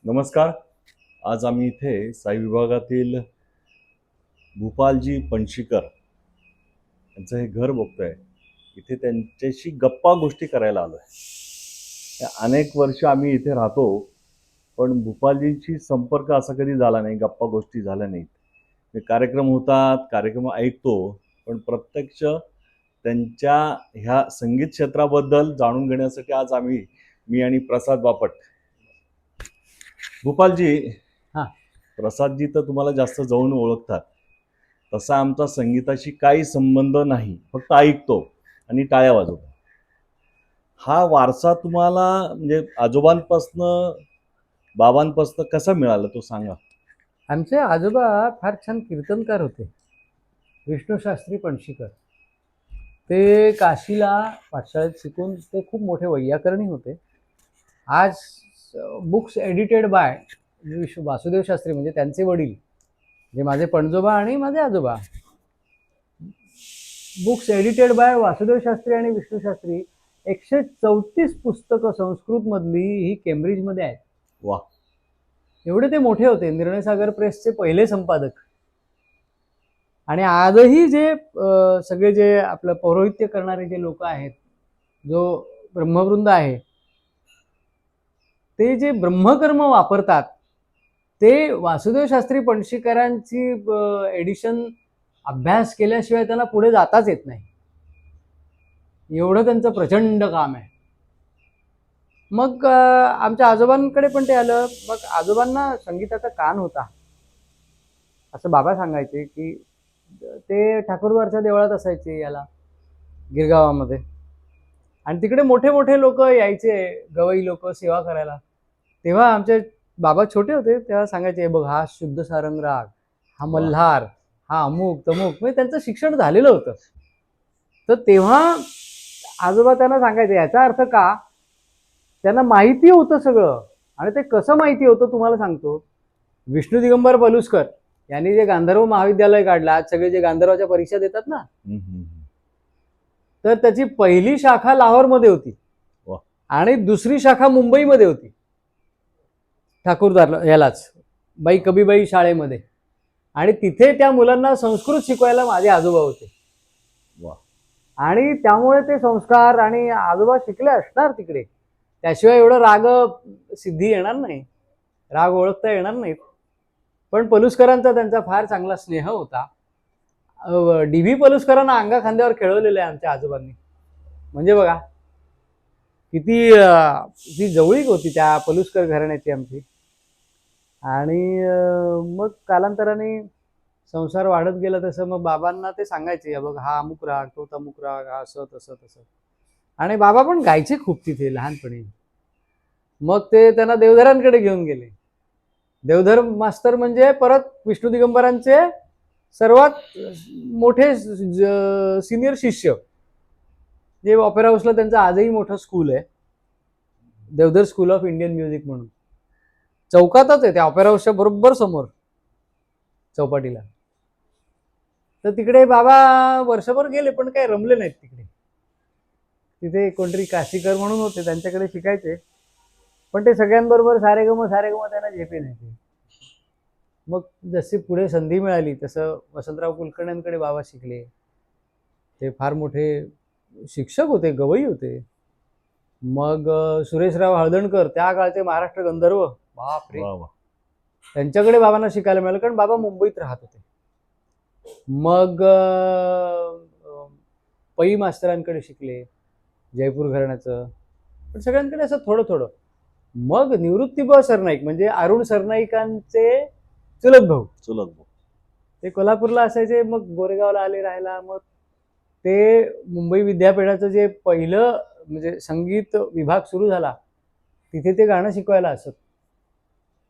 नमस्कार. आज आम्ही इथे साई विभागातील भूपालजी पणशीकर यांचं हे घर बघतोय. इथे त्यांच्याशी गप्पा गोष्टी करायला आलोय. अनेक वर्ष आम्ही इथे राहतो, पण भूपालजींशी संपर्क असा कधी झाला नाही, गप्पा गोष्टी झाल्या नाहीत. कार्यक्रम होतात, कार्यक्रम ऐकतो, पण प्रत्यक्ष त्यांच्या ह्या संगीत क्षेत्राबद्दल जाणून घेण्यासाठी आज मी आणि प्रसाद बापट. भूपालजी, हा. प्रसादजी तर तुम्हाला जास्त जवळून ओळखतात. तसा आमचा संगीताशी काही संबंध नाही, फक्त ऐकतो आणि टाळ्या वाजवतो. हा वारसा तुम्हाला म्हणजे आजोबांपासनं बाबांपासनं कसा मिळाला तो सांगा. आमचे आजोबा फार छान कीर्तनकार होते, विष्णुशास्त्री पणशीकर. ते काशीला पाठशाळेत शिकून ते खूप मोठे वैयाकरणी होते. आज books edited by Vasudev Shastri, म्हणजे त्यांचे वडील, जे माझे पणजोबा आणि माझे आजोबा. Books edited by Vasudev Shastri आणि विष्णू शास्त्री 134 पुस्तकं संस्कृत मधली ही केम्ब्रिजमध्ये आहेत. वा. एवढे ते मोठे होते, निर्णय सागर प्रेसचे पहिले संपादक. आणि आजही जे सगळे जे आपलं पौरोहित्य करणारे जे लोक आहेत, जो ब्रह्मवृंद आहे, ते जे ब्रह्मकर्म वापरतात ते वासुदेव शास्त्री पणशीकरांची एडिशन अभ्यास केल्याशिवाय त्यांना पुढे जाताच येत नाही, एवढं त्यांचं प्रचंड काम आहे. मग आमच्या आजोबांकडे पण ते आलं. मग आजोबांना संगीताचा कान होता असं बाबा सांगायचे, की ते ठाकूरद्वारच्या देवळात असायचे, याला गिरगावामध्ये. आणि तिकडे मोठे मोठे लोक यायचे, गवई लोक सेवा करायला. तेव्हा आमचे बाबा छोटे होते, तेव्हा सांगायचे, बघ हा शुद्ध सारंग राग, हा मल्हार, हा अमुक तमुक. म्हणजे त्यांचं शिक्षण झालेलं होतं. तर तेव्हा आजोबा त्यांना सांगायचे, याचा अर्थ का, त्यांना माहिती होतं सगळं. आणि ते कसं माहिती होतं तुम्हाला सांगतो. विष्णू दिगंबर पलुसकर यांनी जे गांधर्व महाविद्यालय काढलं, आज सगळे जे गांधर्वाच्या परीक्षा देतात ना, तर त्याची पहिली शाखा लाहोरमध्ये होती आणि दुसरी शाखा मुंबईमध्ये होती, ठाकूरद्वार यालाच बाई कबीबाई शाळेमध्ये. आणि तिथे त्या मुलांना संस्कृत शिकवायला माझे आजोबा होते. आणि त्यामुळे ते संस्कार, आणि आजोबा शिकले असणार तिकडे, त्याशिवाय एवढं राग सिद्धी येणार नाही, राग ओळखता येणार नाहीत. पण पलुसकरांचा त्यांचा फार चांगला स्नेह होता. डी.व्ही. पलुसकरांना अंगा खांद्यावर खेळवलेलं आहे आमच्या आजोबांनी. म्हणजे बघा किती जवळीक होती त्या पलुसकर घराण्याची आमची. आणि मग कालांतराने संसार वाढत गेला तसं मग बाबांना ते सांगायचे, बघ हा अमुक राग, तो तमुक राग, हा असं तसं तसं. आणि बाबा पण गायचे खूप तिथे लहानपणी. मग ते त्यांना देवधरांकडे घेऊन गेले. देवधर मास्तर म्हणजे परत विष्णू दिगंबरांचे सर्वात मोठे सिनियर शिष्य, जे ऑपेरा हाऊसला त्यांचं आजही मोठं स्कूल आहे, Deodhar school of Indian music म्हणून. चौकातच आहे त्या ऑपेरा हाऊसच्या बरोबर समोर चौपाटीला. तर तिकडे बाबा वर्षभर गेले, पण काही रमले नाहीत तिकडे. तिथे कोणतरी काशीकर म्हणून होते, त्यांच्याकडे शिकायचे, पण ते सगळ्यांबरोबर सारेगम त्यांना झेपे नाही. मग जशी पुढे संधी मिळाली तसं वसंतराव कुलकर्ण्यांकडे बाबा शिकले. ते फार मोठे शिक्षक होते, गवई होते. मग सुरेशराव हळदणकर, त्या काळचे महाराष्ट्र गंधर्व, बापरे, त्यांच्याकडे बाबांना शिकायला मिळालं, कारण बाबा मुंबईत राहत होते. मग पै मास्तरांकडे शिकले, जयपूर घराण्याचं, पण सगळ्यांकडे असं थोडं थोडं. मग निवृत्तीबुवा सरनाईक म्हणजे अरुण सरनाईकांचे चुलत भाऊ, ते कोल्हापूरला असायचे. मग गोरेगावला आले राहायला. मग ते मुंबई विद्यापीठाचं जे पहिलं म्हणजे संगीत विभाग सुरू झाला, तिथे ते गाणं शिकवायला असत.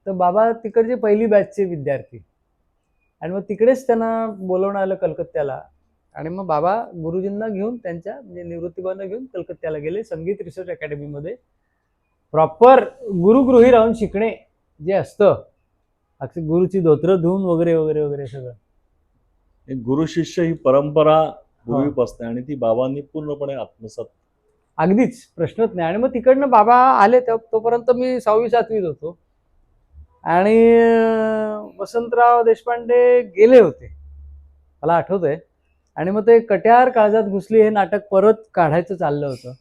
तर बाबा तिकडचे पहिली बॅचचे विद्यार्थी. आणि मग तिकडेच त्यांना बोलवणं आलं कलकत्त्याला. आणि मग बाबा गुरुजींना घेऊन, त्यांच्या म्हणजे निवृत्तीबाईंना घेऊन कलकत्त्याला गेले, संगीत रिसर्च अकॅडमीमध्ये. प्रॉपर गुरुगृही राहून शिकणे जे असतं, अगदी गुरुची धोत्र धुवून वगैरे वगैरे वगैरे सगळं. एक गुरु शिष्य ही परंपरा पूर्वीपासून, आणि ती बाबांनी पूर्णपणे आत्मसात. अगदीच प्रश्नच नाही. आणि मग तिकडनं बाबा आले, तोपर्यंत मी 6वी 7वीत होतो. आणि वसंतराव देशपांडे गेले होते, मला आठवतंय. आणि मग ते कट्यार काळजात घुसली हे नाटक परत काढायचं चाललं होतं,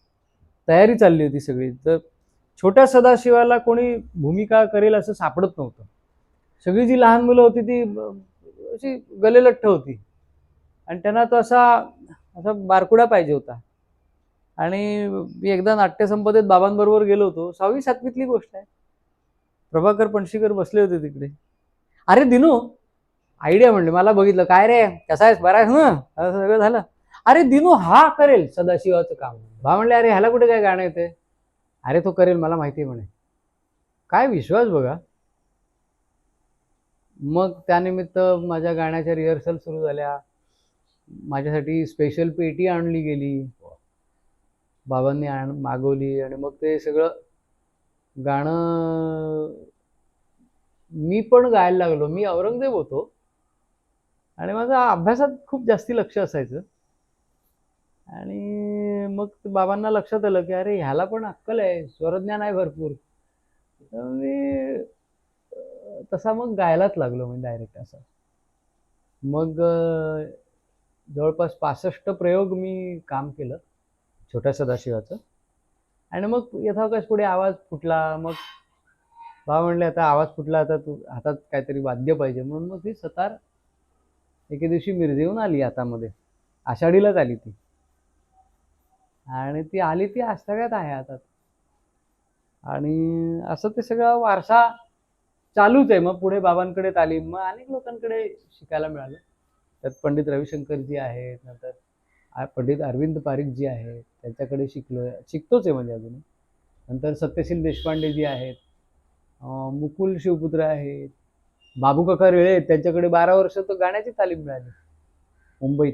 तयारी चालली होती सगळी. तर छोट्या सदाशिवाला कोणी भूमिका करेल असं सापडत नव्हतं. सगळी जी लहान मुलं होती ती अशी गलेलठ्ठ होती आणि त्यांना तो असा असा बारकुडा पाहिजे होता. आणि मी एकदा नाट्यसंपदेत बाबांबरोबर गेलो होतो, 6वी-7वीतली गोष्ट आहे. प्रभाकर पणशीकर बसले होते तिकडे. अरे दिनू, आयडिया म्हणले. मला बघितलं, काय रे कसा आहेस, बरा आहेस ना, असं सगळं झालं. अरे दिनू हा करेल सदाशिवाचं काम. बा म्हणले, अरे ह्याला कुठे काय गाणं येते? अरे तो करेल, मला माहिती आहे म्हणे. काय विश्वास बघा. मग त्यानिमित्त माझ्या गाण्याच्या रिहर्सल सुरू झाल्या. माझ्यासाठी स्पेशल पेटी आणली गेली, बाबांनी मागवली. आणि मग ते सगळं गाणं मी पण गायला लागलो. मी औरंगजेब होतो आणि माझा अभ्यासात खूप जास्ती लक्ष असायचं. आणि मग बाबांना लक्षात आलं की अरे ह्याला पण अक्कल आहे, स्वरज्ञान आहे भरपूर. तर मी तसा मग गायलाच लागलो, म्हणजे डायरेक्ट असं. मग जवळपास 65 प्रयोग मी काम केलं छोट्या सदाशिवाचं. आणि मग यथावकाश पुढे आवाज फुटला. मग बाबा म्हणले, आता आवाज फुटला, आता तू हातात काहीतरी वाद्य पाहिजे. म्हणून मग ती सतार एके दिवशी मिरजेहून आली हातामध्ये. आषाढीलाच आली ती. आणि ती आली, ती आजतागायत आहे हातात. आणि असं ते सगळा वारसा चालूच आहे. मग पुढे बाबांकडे तालीम, मग अनेक लोकांकडे शिकायला मिळालं. त्यात पंडित रविशंकरजी आहेत, नंतर पंडित अरविंद पारिखजी आहेत, त्यांच्याकडे शिकतोच आहे म्हणजे अजून. नंतर सत्यशील देशपांडेजी आहेत, मुकुल शिवपुत्र आहेत, बाबू काका रेळे आहेत, त्यांच्याकडे 12 वर्ष तर गाण्याची तालीम मिळाली मुंबईत.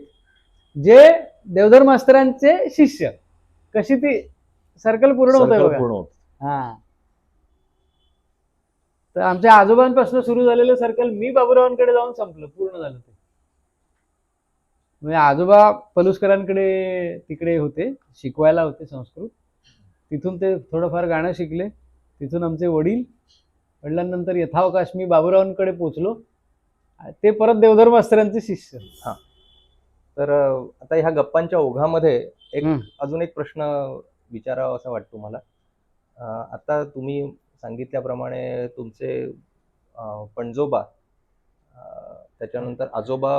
जे देवधर मास्तरांचे शिष्य. कशी ती सर्कल पूर्ण होत आहे बघा. हा, तर आमच्या आजोबांपासून सुरू झालेलं सर्कल मी बाबूरावांकडे जाऊन संपलं, पूर्ण झालं ते. म्हणजे आजोबा पलुसकरांकडे तिकडे होते, शिकवायला होते संस्कृत. तिथून ते थोडंफार गाणं शिकले. तिथून आमचे वडील, वडिलांनंतर यथावकाश मी बाबूरावांकडे पोचलो. ते परत देवधर मास्तरांचे शिष्य. हा, तर आता ह्या गप्पांच्या ओघामध्ये एक अजून एक प्रश्न विचारावा असं वाटतो मला. आता तुम्ही सांगितल्याप्रमाणे तुमचे पणजोबा, त्याच्यानंतर आजोबा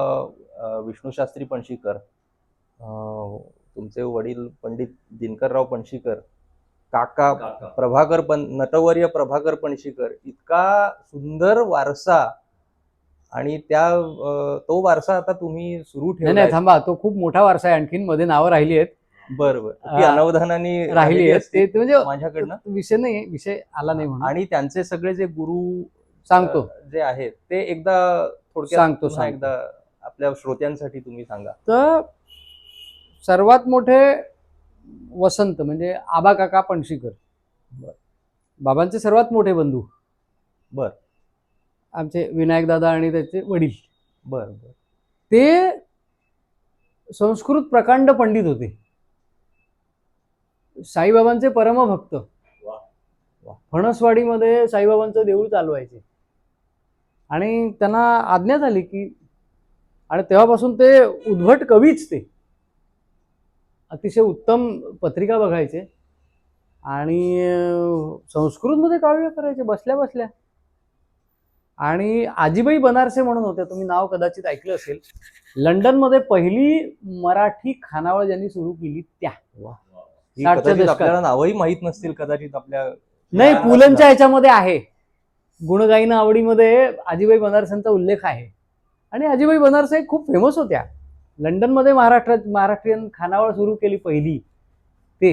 विष्णूशास्त्री पणशीकर, तुमचे वडील पंडित दिनकरराव पणशीकर, काका प्रभाकर नटवर्य प्रभाकर पणशीकर, इतका सुंदर वारसा. आणि तो वारसा आता तुम्ही सुरू ठेवला. नाही थांबा, तो खूप मोठा वारसा आहे. आणखीन मध्ये नावं राहिली आहेत. बरोबर, ती अनवधानाने राहिली आहेत. ते म्हणजे माझ्याकडनं विषय नाही, विषय आला नाही म्हणून. आणि त्यांचे सगळे जे गुरु सांगतो जे आहेत ते एकदा थोडक्यात सांगतो. एकदा आपल्या श्रोत्यांसाठी तुम्ही सांगा. तर सर्वात मोठे वसंत म्हणजे आबा काका पणशीकर, बाबांचे सर्वात मोठे बंधू. बर, आमचे विनायक दादा आणि त्याचे वडील. बर बर, ते संस्कृत प्रकांड पंडित होते, साईबाबांचे परमभक्त. फणसवाडीमध्ये साईबाबांचं देऊळ चालवायचे. आणि त्यांना आज्ञा झाली की, आणि तेव्हापासून ते उद्भट कवीच, ते अतिशय उत्तम पत्रिका बघायचे आणि संस्कृतमध्ये काव्य करायचे बसल्या बसल्या. आणि आजीबाई बनारसे म्हणून होत्या, तुम्ही नाव कदाचित ऐकलं असेल. लंडनमध्ये पहिली मराठी खानावळ ज्यांनी सुरू केली त्या. आपल्याला नावही माहित नसतील कदाचित आपल्या. नाही, पुलंच्या ह्याच्यामध्ये आहे, गुणगायन आवडीमध्ये आजीबाई बनारसेंचा उल्लेख आहे. आणि आजीबाई बनारसे खूप फेमस होत्या. लंडनमध्ये महाराष्ट्रीयन खानावळ सुरू केली पहिली ते.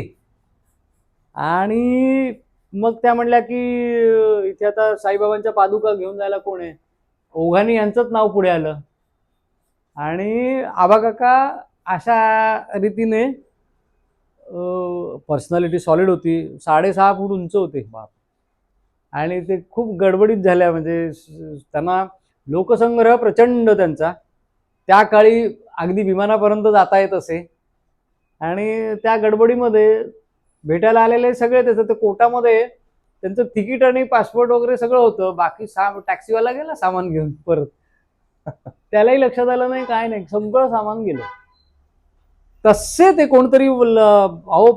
आणि मग त्या म्हणल्या की इथे आता साईबाबांच्या पादुका घेऊन जायला कोण आहे, ओघानी यांचंच नाव पुढे आलं. आणि आबा काका अशा रीतीने, पर्सनॅलिटी सॉलिड होती, 6.5 फूट उंच होते बाप. आणि ते खूप गडबडीत झाल्या, म्हणजे त्यांना लोकसंग्रह प्रचंड त्यांचा. त्या काळी अगदी विमानापर्यंत जाता येत असे. आणि त्या गडबडीमध्ये भेटायला आलेले सगळे त्याचं ते कोटामध्ये त्यांचं तिकीट आणि पासपोर्ट वगैरे सगळं होतं. बाकी टॅक्सीवाला गेला सामान घेऊन परत. त्यालाही लक्षात आलं नाही, काय नाही, सगळं सामान गेलं. तसे ते कोणतरी अहो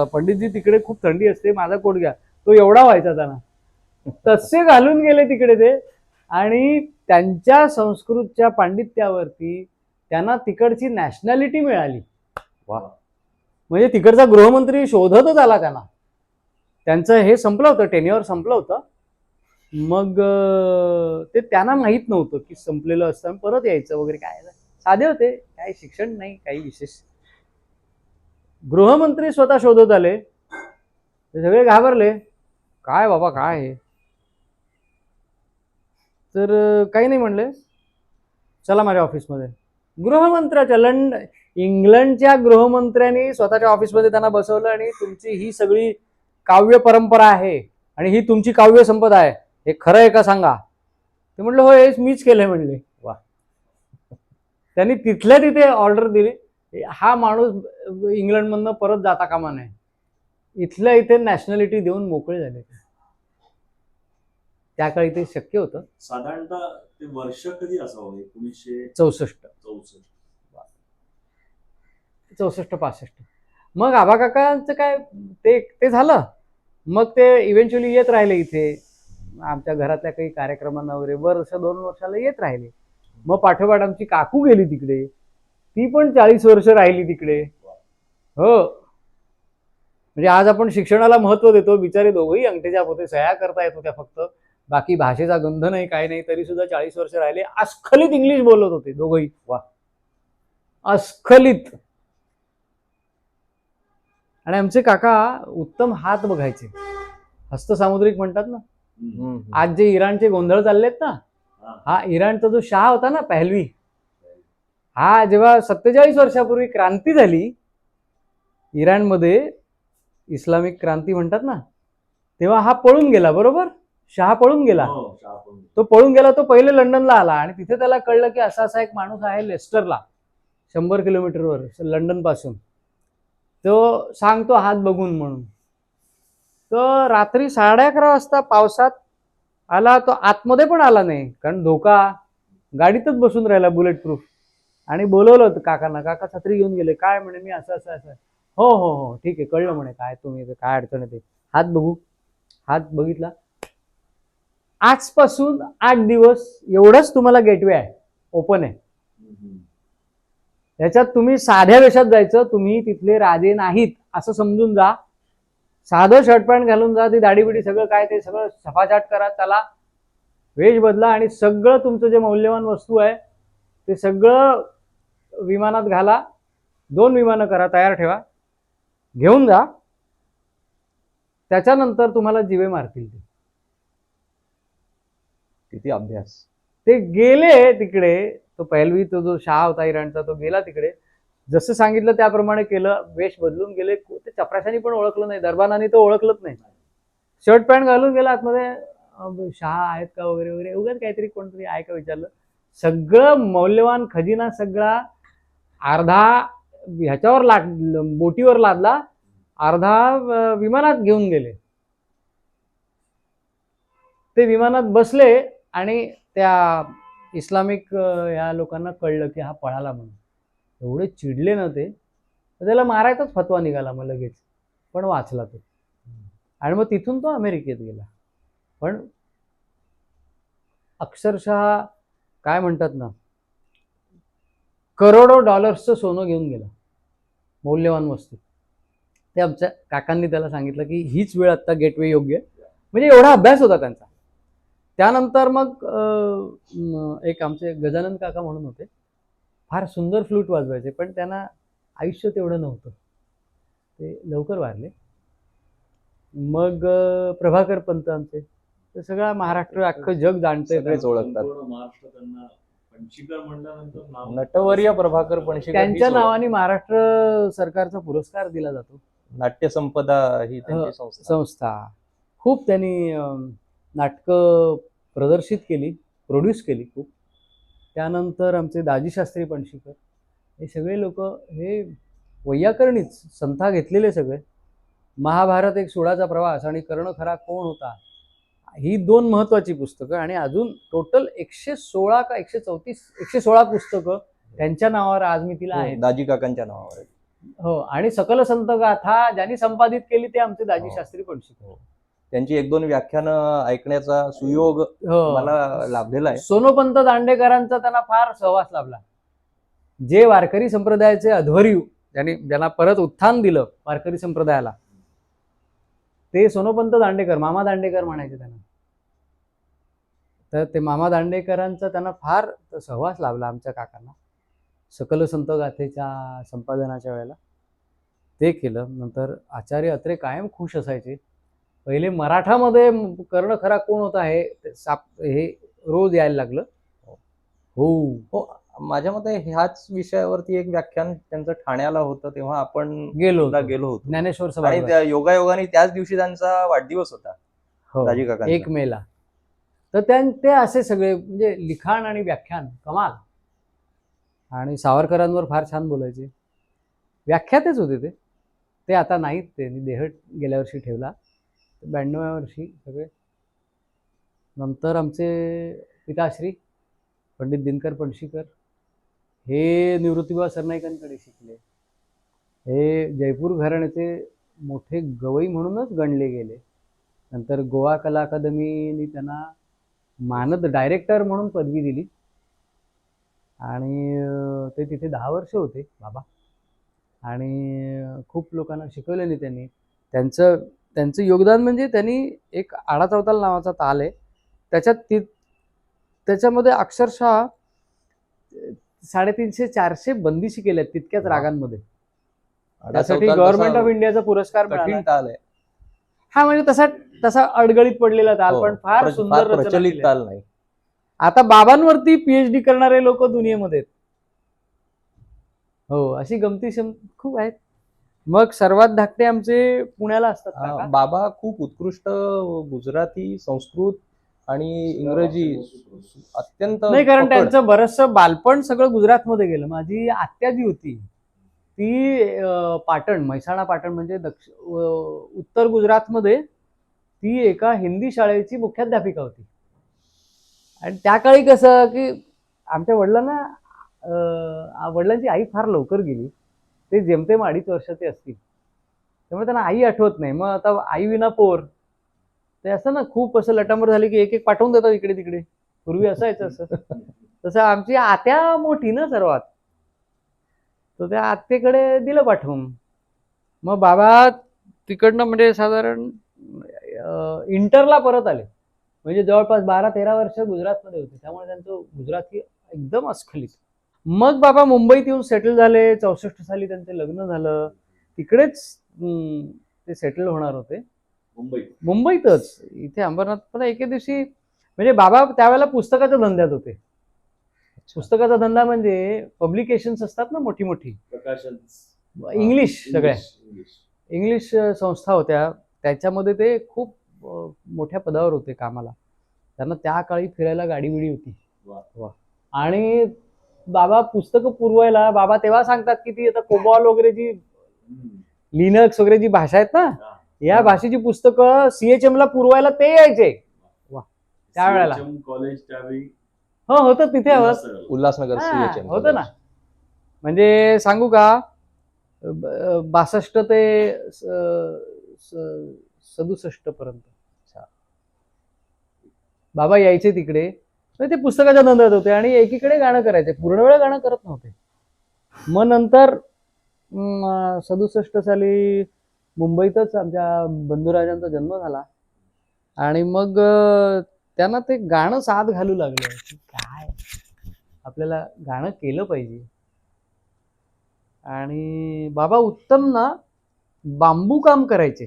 पंडितजी तिकडे खूप थंडी असते, माझा कोट घ्या, तो एवढा व्हायचा त्यांना. तसे घालून गेले तिकडे ते. आणि त्यांच्या संस्कृतच्या पांडित्यावरती त्यांना तिकडची नॅशनॅलिटी मिळाली. वा. म्हणजे तिकडचा गृहमंत्री शोधतच आला त्यांना. त्यांचं हे संपलं होतं, टेन्युअर संपलं होतं. मग ते त्यांना माहीत नव्हतं की संपलेलं असतं परत यायचं वगैरे. काय साधे होते, काही शिक्षण नाही, काही विशेष. गृहमंत्री स्वतः शोधत आले. ते सगळे घाबरले, काय बाबा काय हे. तर काही नाही म्हणले, चला माझ्या ऑफिसमध्ये. गृहमंत्र्याच्या इंग्लंडच्या गृहमंत्र्यांनी स्वतःच्या ऑफिसमध्ये त्यांना बसवलं आणि तुमची ही सगळी काव्य परंपरा आहे आणि ही तुमची काव्य संपदा आहे, हे खरं आहे का सांगा. ते म्हटलं हो हेच मीच केलंय म्हणले. वा. त्यांनी तिथल्या तिथे ऑर्डर दिली, हा माणूस इंग्लंडमधनं परत जाता कामा नये. इथल्या इथे नॅशनॅलिटी देऊन मोकळे झाले. त्या काळी ते शक्य होतं. साधारणतः ते वर्ष कधी असावं? 1964 64 65. मग आबा काकांचं काय ते झालं. मग ते इव्हेंच्युअली येत राहिले इथे आमच्या घरातल्या काही कार्यक्रमांना वगैरे, वर्ष 2 वर्षाला येत राहिले. मग पाठोपाठ आमची काकू गेली तिकडे, ती पण 40 वर्ष राहिली तिकडे. हो, म्हणजे आज आपण शिक्षणाला महत्व देतो, बिचारे दोघंही अंगठेच्या पोते सह्या करता येत होत्या फक्त, बाकी भाषेचा गंध नाही, काही नाही, तरी सुद्धा 40 वर्ष राहिले. अस्खलित इंग्लिश बोलत होते दोघंही. वा. अस्खलित. आणि आमचे काका उत्तम हात बघायचे, हस्तसामुद्रिक म्हणतात ना. आज जे इराणचे गोंधळ चाललेत ना, हा इराणचा जो शाह होता ना पहलवी, हा जेव्हा 47 वर्षापूर्वी क्रांती झाली इराणमध्ये, इस्लामिक क्रांती म्हणतात ना, तेव्हा हा पळून गेला. बरोबर, शाह पळून गेला. तो पळून गेला, तो पहिले लंडनला आला आणि तिथे त्याला कळलं की असा असा एक माणूस आहे लेस्टरला, 100 किलोमीटरवर लंडन पासून. तो सांगतो हात बघून म्हणून. तो रात्री 11:30 वाजता पावसात आला. तो आतमध्ये पण आला नाही, कारण धोका, गाडीतच बसून राहिला बुलेट प्रूफ. आणि बोलवलं होतं काकांना. काका छत्री घेऊन गेले. काय म्हणे, मी असं असं असं. हो हो हो ठीक आहे, कळलं म्हणे, काय तुम्ही काय अडचण येते, हात बघू. हात बघितला. आजपासून 8 दिवस एवढंच तुम्हाला गेटवे आहे, ओपन आहे. याच्यात तुम्ही साध्या वेशात जायचं, तुम्ही तिथले राजे नाहीत असं समजून जा. साधं शर्ट पॅन्ट घालून जा, ती दाढी बिडी सगळं काय ते सगळं सफाचाट करा, चला, वेश बदला आणि सगळं तुमचं जे मौल्यवान वस्तू आहे ते सगळं विमानात घाला. 2 विमानं करा, तयार ठेवा, घेऊन जा. त्याच्यानंतर तुम्हाला जिवे मारतील ते. किती अभ्यास. ते गेले तिकडे. तो पहलवी, तो जो शाह होता इराणचा, तो गेला तिकडे. जसं सांगितलं त्याप्रमाणे केलं, वेश बदलून गेले. ते चपराशानी पण ओळखलं नाही, दरबानानी तो ओळखलंच नाही. शर्ट पॅन्ट घालून गेला आतमध्ये. शाह आहेत का वगैरे वगैरे, उगाच काहीतरी कोणतरी आहे का विचारलं. सगळं मौल्यवान खजिना सगळा अर्धा ह्याच्यावर बोटीवर लादला, अर्धा विमानात घेऊन गेले. ते विमानात बसले आणि त्या इस्लामिक ह्या लोकांना कळलं की हा पळाला म्हणून. एवढे चिडले ना ते, त्याला मारायचाच फतवा निघाला मग लगेच, पण वाचला तो. आणि मग तिथून तो अमेरिकेत गेला. पण अक्षरशः काय म्हणतात ना, करोडो डॉलर्सचं सोनं घेऊन गेला, मौल्यवान वस्तू. ते आमच्या काकांनी त्याला सांगितलं की हीच वेळ आता गेटवे योग्य. म्हणजे एवढा अभ्यास होता त्यांचा. त्यानंतर मग एक आमचे गजानन काका म्हणून होते, फार सुंदर फ्लूट वाजवायचे, पण त्यांना आयुष्य तेवढं नव्हतं, ते लवकर वारले. मग प्रभाकर पंत आमचे, ते सगळा महाराष्ट्र, अख्खं जग जाणतंय, सगळेच ओळखतात. महाराष्ट्र त्यांना पणशीकर म्हणल्यानंतर नाव. नटवर्य प्रभाकर पणशीकर त्यांच्या नावाने महाराष्ट्र सरकारचा पुरस्कार दिला जातो. नाट्य संपदा ही त्यांची संस्था. खूप त्यांनी नाटकं प्रदर्शित केली, प्रोड्यूस केली खूप. त्यानंतर आमचे दाजी शास्त्री पणशीकर, हे सगळे लोक हे वैयाकरणीच संथा घेतलेले सगळे. महाभारत एक सुडाचा प्रवास आणि कर्ण खरा कोण होता, ही 2 महत्वाची पुस्तकं, आणि अजून टोटल 116 का 116 पुस्तकं त्यांच्या नावावर आज मी तिला आहेत. दाजी काकांच्या नावावर आहे. हो, आणि सकल संत गाथा ज्यांनी संपादित केली ते आमचे दाजी शास्त्री पणशीकर. त्यांची 1-2 व्याख्यानं ऐकण्याचा सुयोग हो, मला लाभलेला आहे. सोनोपंत दांडेकरांचा त्यांना फार सहवास लाभला. जे वारकरी संप्रदायाचे अध्वर्यू, ज्यांना परत उत्थान दिलं वारकरी संप्रदायाला, ते सोनोपंत दांडेकर, मामा दांडेकर म्हणायचे त्यांना. तर ते मामा दांडेकरांचा त्यांना फार सहवास लाभला आमच्या काकांना. सकल संत गाथेच्या संपादनाच्या वेळेला ते केलं. नंतर आचार्य अत्रे कायम खुश असायचे. पहिले मराठामध्ये कर्ण खरा कोण होता हे रोज यायला लागलं. हो, माझ्या मते ह्याच विषयावरती एक व्याख्यान त्यांचं ठाण्याला होतं, तेव्हा आपण गेलो गेलो होतो. ज्ञानेश्वर आणि सभा त्या योगायोगाने त्याच दिवशी त्यांचा वाढदिवस होता, दाजी काकांचा. 1 मेला. तर ते असे सगळे म्हणजे लिखाण आणि व्याख्यान कमाल. आणि सावरकरांवर फार छान बोलायचे. व्याख्यातेच होते ते आता नाहीत. ते देह गेल्या वर्षी ठेवला, 92व्या वर्षी सगळे. नंतर आमचे पिताश्री पंडित दिनकर पणशीकर हे निवृत्तीबा सरनाईकांकडे शिकले. हे जयपूर घराण्याचे मोठे गवई म्हणूनच गणले गेले. नंतर गोवा कला अकादमीने त्यांना मानद डायरेक्टर म्हणून पदवी दिली, आणि ते तिथे 10 वर्ष होते बाबा. आणि खूप लोकांना शिकवलेली त्यांनी. त्यांचं योगदान म्हणजे त्यांनी एक आडा चौताल नावाचा ताल आहे, त्याच्यामध्ये अक्षरशः 350-400 बंदिशी केल्यात तितक्याच रागांमध्ये. त्यासाठी गव्हर्नमेंट ऑफ इंडियाचा पुरस्कार मिळाला. ताल आहे हा, म्हणजे तसा अडगळीत पडलेला ताल, पण फार सुंदर रचना प्रचलित केली. ताल नाही. आता बाबांवरती PhD करणारे लोक दुनियेमध्ये आहेत. हो, अशी गमती खूप आहेत. मग सर्वात धाकटे आमचे पुण्याला असतात काका. बाबा खूप उत्कृष्ट गुजराती, संस्कृत आणि इंग्रजी अत्यंत. नाही, कारण त्यांचं बरचसं बालपण सगळं गुजरातमध्ये गेलं. माझी आत्या जी होती ती पाटण, म्हैसाणा पाटण म्हणजे उत्तर गुजरातमध्ये, ती एका हिंदी शाळेची मुख्याध्यापिका होती. आणि त्या काळी कसं की आमच्या वडिलांची आई फार लवकर गेली. ते जेमतेम 2.5 वर्षाचे असतील, त्यामुळे त्यांना आई आठवत नाही. मग आता आई विना पोर ते असं ना, खूप असं लटांबर झाली की एक पाठवून देतात इकडे तिकडे. पूर्वी असायचं असं. तसं आमची आत्या मोठी ना सर्वात, तर त्या आत्तेकडे दिलं पाठवून. मग बाबा तिकडनं म्हणजे साधारण इंटरला परत आले, म्हणजे जवळपास 12-13 वर्ष गुजरातमध्ये होते. त्यामुळे त्यांचं गुजराती एकदम अस्खलित. मग बाबा मुंबईत येऊन सेटल झाले. 64 साली त्यांचं लग्न झालं. तिकडेच ते सेटल होणार होते मुंबईतच, इथे अंबरनाथ. पण एके दिवशी म्हणजे बाबा त्यावेळेला पुस्तकाच्या धंद्यात होते. पुस्तकाचा धंदा म्हणजे पब्लिकेशन्स असतात ना, मोठी मोठी इंग्लिश, सगळ्या इंग्लिश संस्था होत्या. त्याच्यामध्ये ते खूप मोठ्या पदावर होते कामाला. त्यांना त्या काळी फिरायला गाडी बिडी होती. आणि बाबा पुस्तकं पुरवायला, बाबा तेव्हा सांगतात की ती आता कोबॉल वगैरे जी, लिनक्स वगैरे जी भाषा आहेत ना, या भाषेची पुस्तकं CHM ला पुरवायला ते यायचे. त्यावेळेला कॉलेज त्यावेळी हो होतं तिथे उल्हासनगर CHM होतं ना. म्हणजे सांगू का, 62 ते 67 पर्यंत बाबा यायचे तिकडे. ते पुस्तकाच्या धंद्यात होते आणि एकीकडे गाणं करायचे, पूर्ण वेळ गाणं करत नव्हते. मग नंतर 67 साली मुंबईतच आमच्या बंधुराजांचा जन्म झाला. आणि मग त्यांना ते गाणं साथ घालू लागलं की काय आपल्याला गाणं केलं पाहिजे. आणि बाबा उत्तम ना बांबू काम करायचे.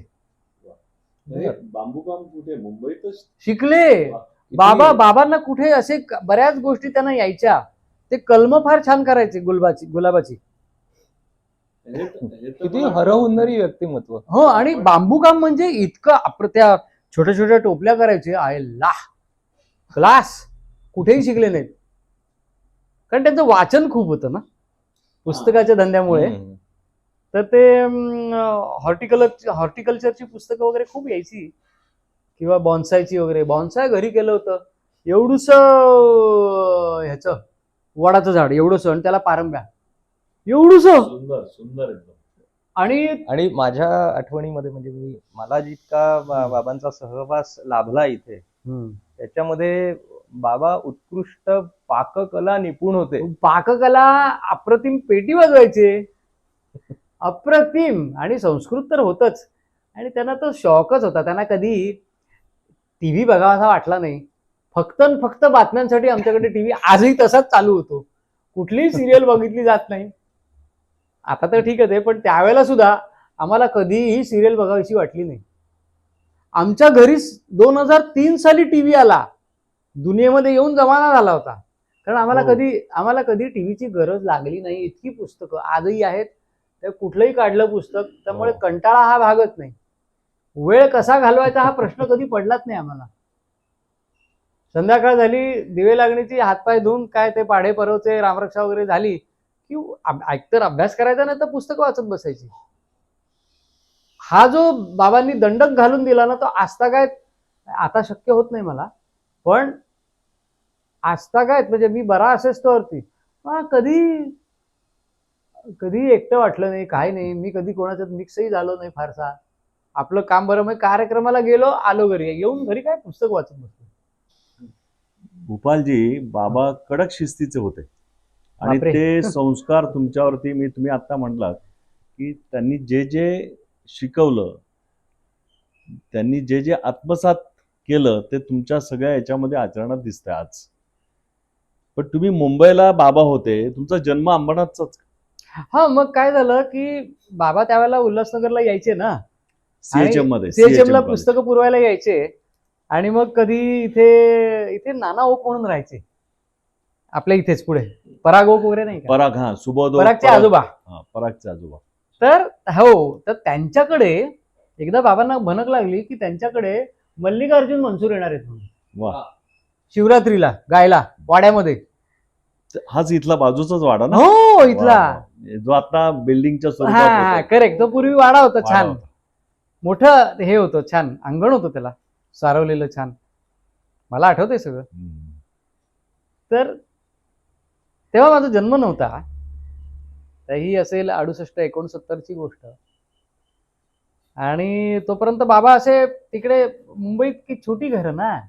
बांबू काम कुठे मुंबईतच शिकले बाबांना. कुठे असे बऱ्याच गोष्टी त्यांना यायच्या. ते कलम फार छान करायचे, गुलाबाची. किती हरहुन्नरी व्यक्तिमत्व. हो, आणि बांबू काम म्हणजे इतकं त्या छोट्या छोट्या टोपल्या करायचे. आयला क्लास, कुठेही शिकले नाहीत, कारण त्यांचं वाचन खूप होतं ना पुस्तकाच्या धंद्यामुळे. तर ते हॉर्टिकल्चरची पुस्तकं वगैरे खूप यायची, किंवा बॉन्सायची वगैरे. बॉन्साय घरी केलं होतं, एवढूस ह्याचं वडाचं झाड एवढंस, आणि त्याला पारंब्या एवढूस. सुंदर सुंदर एकदम. आणि आणि माझ्या आठवणीमध्ये म्हणजे मला जितका बाबांचा सहवास लाभला इथे, त्याच्यामध्ये बाबा उत्कृष्ट पाककला निपुण होते. पाककला अप्रतिम, पेटी वाजवायचे अप्रतिम, आणि संस्कृत तर होतच. आणि त्यांना तो शौकच होता. त्यांना कधी टीव्ही बघावासा वाटला नाही. फक्त न फक्त बातम्यांसाठी आमच्याकडे टीव्ही आजही तसाच चालू होतो. कुठलीही सिरियल बघितली जात नाही. आता तर ठीकच आहे, पण त्यावेळेला सुद्धा आम्हाला कधीही सिरियल बघावीशी वाटली नाही. आमच्या घरी 2003 साली टीव्ही आला, दुनियेमध्ये येऊन जमाना झाला होता. कारण आम्हाला कधी टीव्हीची गरज लागली नाही. इतकी पुस्तकं आजही आहेत, तर कुठलंही काढलं पुस्तक, त्यामुळे कंटाळा हा भागत नाही. वेळ कसा घालवायचा हा प्रश्न कधी पडलाच नाही आम्हाला. संध्याकाळ झाली, दिवे लागणीची, हातपाय धुवून काय ते पाढे परवचे, रामरक्षा वगैरे झाली की एकतर अभ्यास करायचा, नाही तर पुस्तकं वाचत बसायची. हा जो बाबांनी दंडक घालून दिला ना, तो आजतागायत आता शक्य होत नाही मला, पण आजतागायत म्हणजे मी बरा असेच तोवरती कधी एकटं वाटलं नाही, काही नाही. मी कधी कोणाच्यात मिक्सही झालो नाही फारसा. आपलं काम बरं, मग कार्यक्रमाला गेलो, आलो घरी, येऊन घरी काय पुस्तक वाचत बसलो. भूपालजी, बाबा कडक शिस्तीचे होते, आणि बापरे. ते संस्कार तुमच्यावरती, तुम्ही आता म्हटलात की त्यांनी जे जे शिकवलं, त्यांनी जे जे आत्मसात केलं, ते तुमच्या सगळ्या याच्यामध्ये आचरणात दिसतंय आज. पण तुम्ही मुंबईला बाबा होते, तुमचा जन्म अंबरनाथचाच. हा, मग काय झालं की बाबा त्यावेळेला उल्हासनगरला यायचे ना, सीएचएम मध्ये, CHM ला पुस्तकं पुरवायला यायचे. आणि मग कधी इथे नाना ओक म्हणून राहायचे आपल्या इथेच पुढे, पराग ओक वगैरे नाही का, पराग, हा, सुबोध ओक, परागचे आजोबा. परागचे आजोबा. तर हो, तर त्यांच्याकडे एकदा बाबांना भनक लागली की त्यांच्याकडे मल्लिकार्जुन मनसूर येणार आहेत म्हणून, वा, शिवरात्रीला गायला वाड्यामध्ये. हाच इथला बाजूचाच वाडा ना? हो, इथला. वा, जो आता बिल्डिंगच्या हा स्वरूपात हा, होता. करेक्ट. तो पूर्वी वाडा होता, वाडा छान होता. मोठं हे होतं, छान अंगण होतं, त्याला सारवलेलं छान. मला आठवतंय सगळं. तर तेव्हा माझा जन्म नव्हता, तर ही असेल 68-69 ची गोष्ट. आणि तोपर्यंत बाबा असे तिकडे मुंबईत की छोटी घरं ना,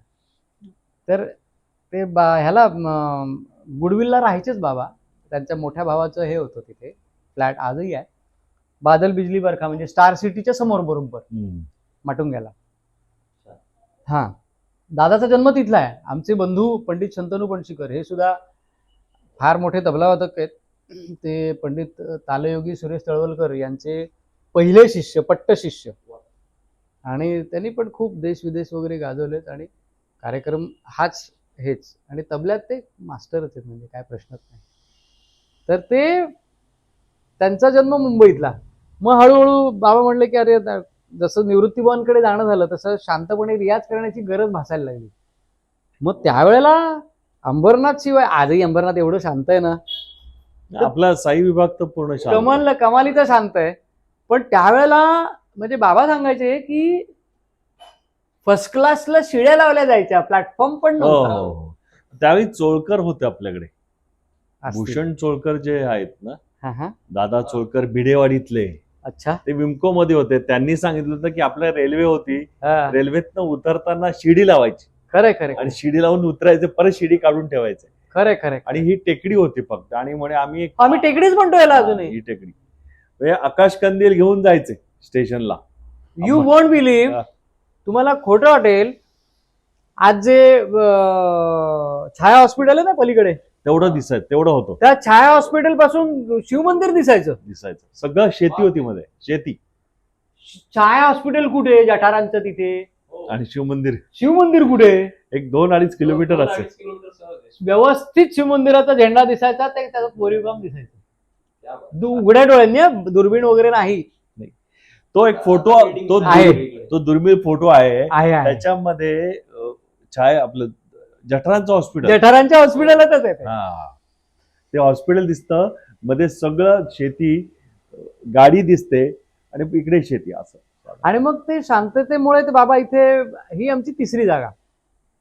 तर ते ह्याला गुडविलला राहायचेच बाबा. त्यांच्या मोठ्या भावाचं हे होतं तिथे फ्लॅट, आजही आहे, बादल बिजली बरखा, म्हणजे स्टार सिटीच्या समोर बरोबर माटुंग्याला. हा, दादाचा जन्म तिथला आहे. आमचे बंधू पंडित शंतनू पणशीकर हे सुद्धा फार मोठे तबलावादक आहेत. ते पंडित तालयोगी सुरेश तळवलकर यांचे पहिले शिष्य, पट्ट शिष्य. आणि त्यांनी पण खूप देश विदेश वगैरे गाजवलेत, आणि कार्यक्रम हेच. आणि तबल्यात ते मास्टरच आहेत, म्हणजे काय प्रश्नच नाही. तर ते त्यांचा जन्म मुंबईतला. मग हळूहळू बाबा म्हणले की अरे, जसं निवृत्तीभवनकडे जाणं झालं, तसं शांतपणे रियाज करण्याची गरज भासायला लागली. मग त्यावेळेला अंबरनाथ शिवाय, आजही अंबरनाथ एवढं शांत आहे ना, आपला साई विभाग तर पूर्ण शांत. कमालीचा शांत आहे. पण त्यावेळेला म्हणजे बाबा सांगायचे की फर्स्ट क्लासला शिड्या लावल्या जायच्या, प्लॅटफॉर्म पण नव्हता. त्यावेळी चोळकर होते आपल्याकडे, असतील. भूषण चोळकर जे आहेत ना, हा हा, दादा चोळकर भिडेवाडीतले, अच्छा. ते विमको मध्ये होते. त्यांनी सांगितलं होतं की आपल्या रेल्वे होती, हा, रेल्वेतनं उतरताना शिडी लावायची, खरंय खरंय आणि शिडी लावून उतरायचे, परत शिडी काढून ठेवायचे. खरंय खरंय. आणि ही टेकडी होती फक्त, आणि म्हणे आम्ही टेकडीच म्हणतो याला अजूनही. ही टेकडी म्हणजे आकाश कंदील घेऊन जायचे स्टेशनला. यू वोंट बिलीव्ह, तुम्हाला खोटं वाटेल, आज जे छाया हॉस्पिटल आहे ना पलीकडे, तेवढं दिसायचं, तेवढं होतं. त्या छाया हॉस्पिटल पासून शिवमंदिर दिसायचं. सगळं शेती होती मध्ये, शेती. छाया हॉस्पिटल कुठे, जठारांचं तिथे, आणि शिवमंदिर कुठे, 1-2-2.5 किलोमीटर असेल. व्यवस्थित शिवमंदिराचा झेंडा दिसायचा, त्याचं कोरीवकाम दिसायचं उघड्या डोळ्यांनी, दुर्बीण वगैरे नाही. तो एक फोटो, तो दुर्मिळ फोटो आहे. त्याच्यामध्ये छाया आपलं जठरांचं हॉस्पिटल, जठारांच्या हॉस्पिटलच आहे. ते हॉस्पिटल दिसतं, मध्ये सगळं शेती, गाडी दिसते आणि इकडे शेती असं. आणि मग ते शांततेमुळे ते बाबा इथे, ही आमची तिसरी जागा.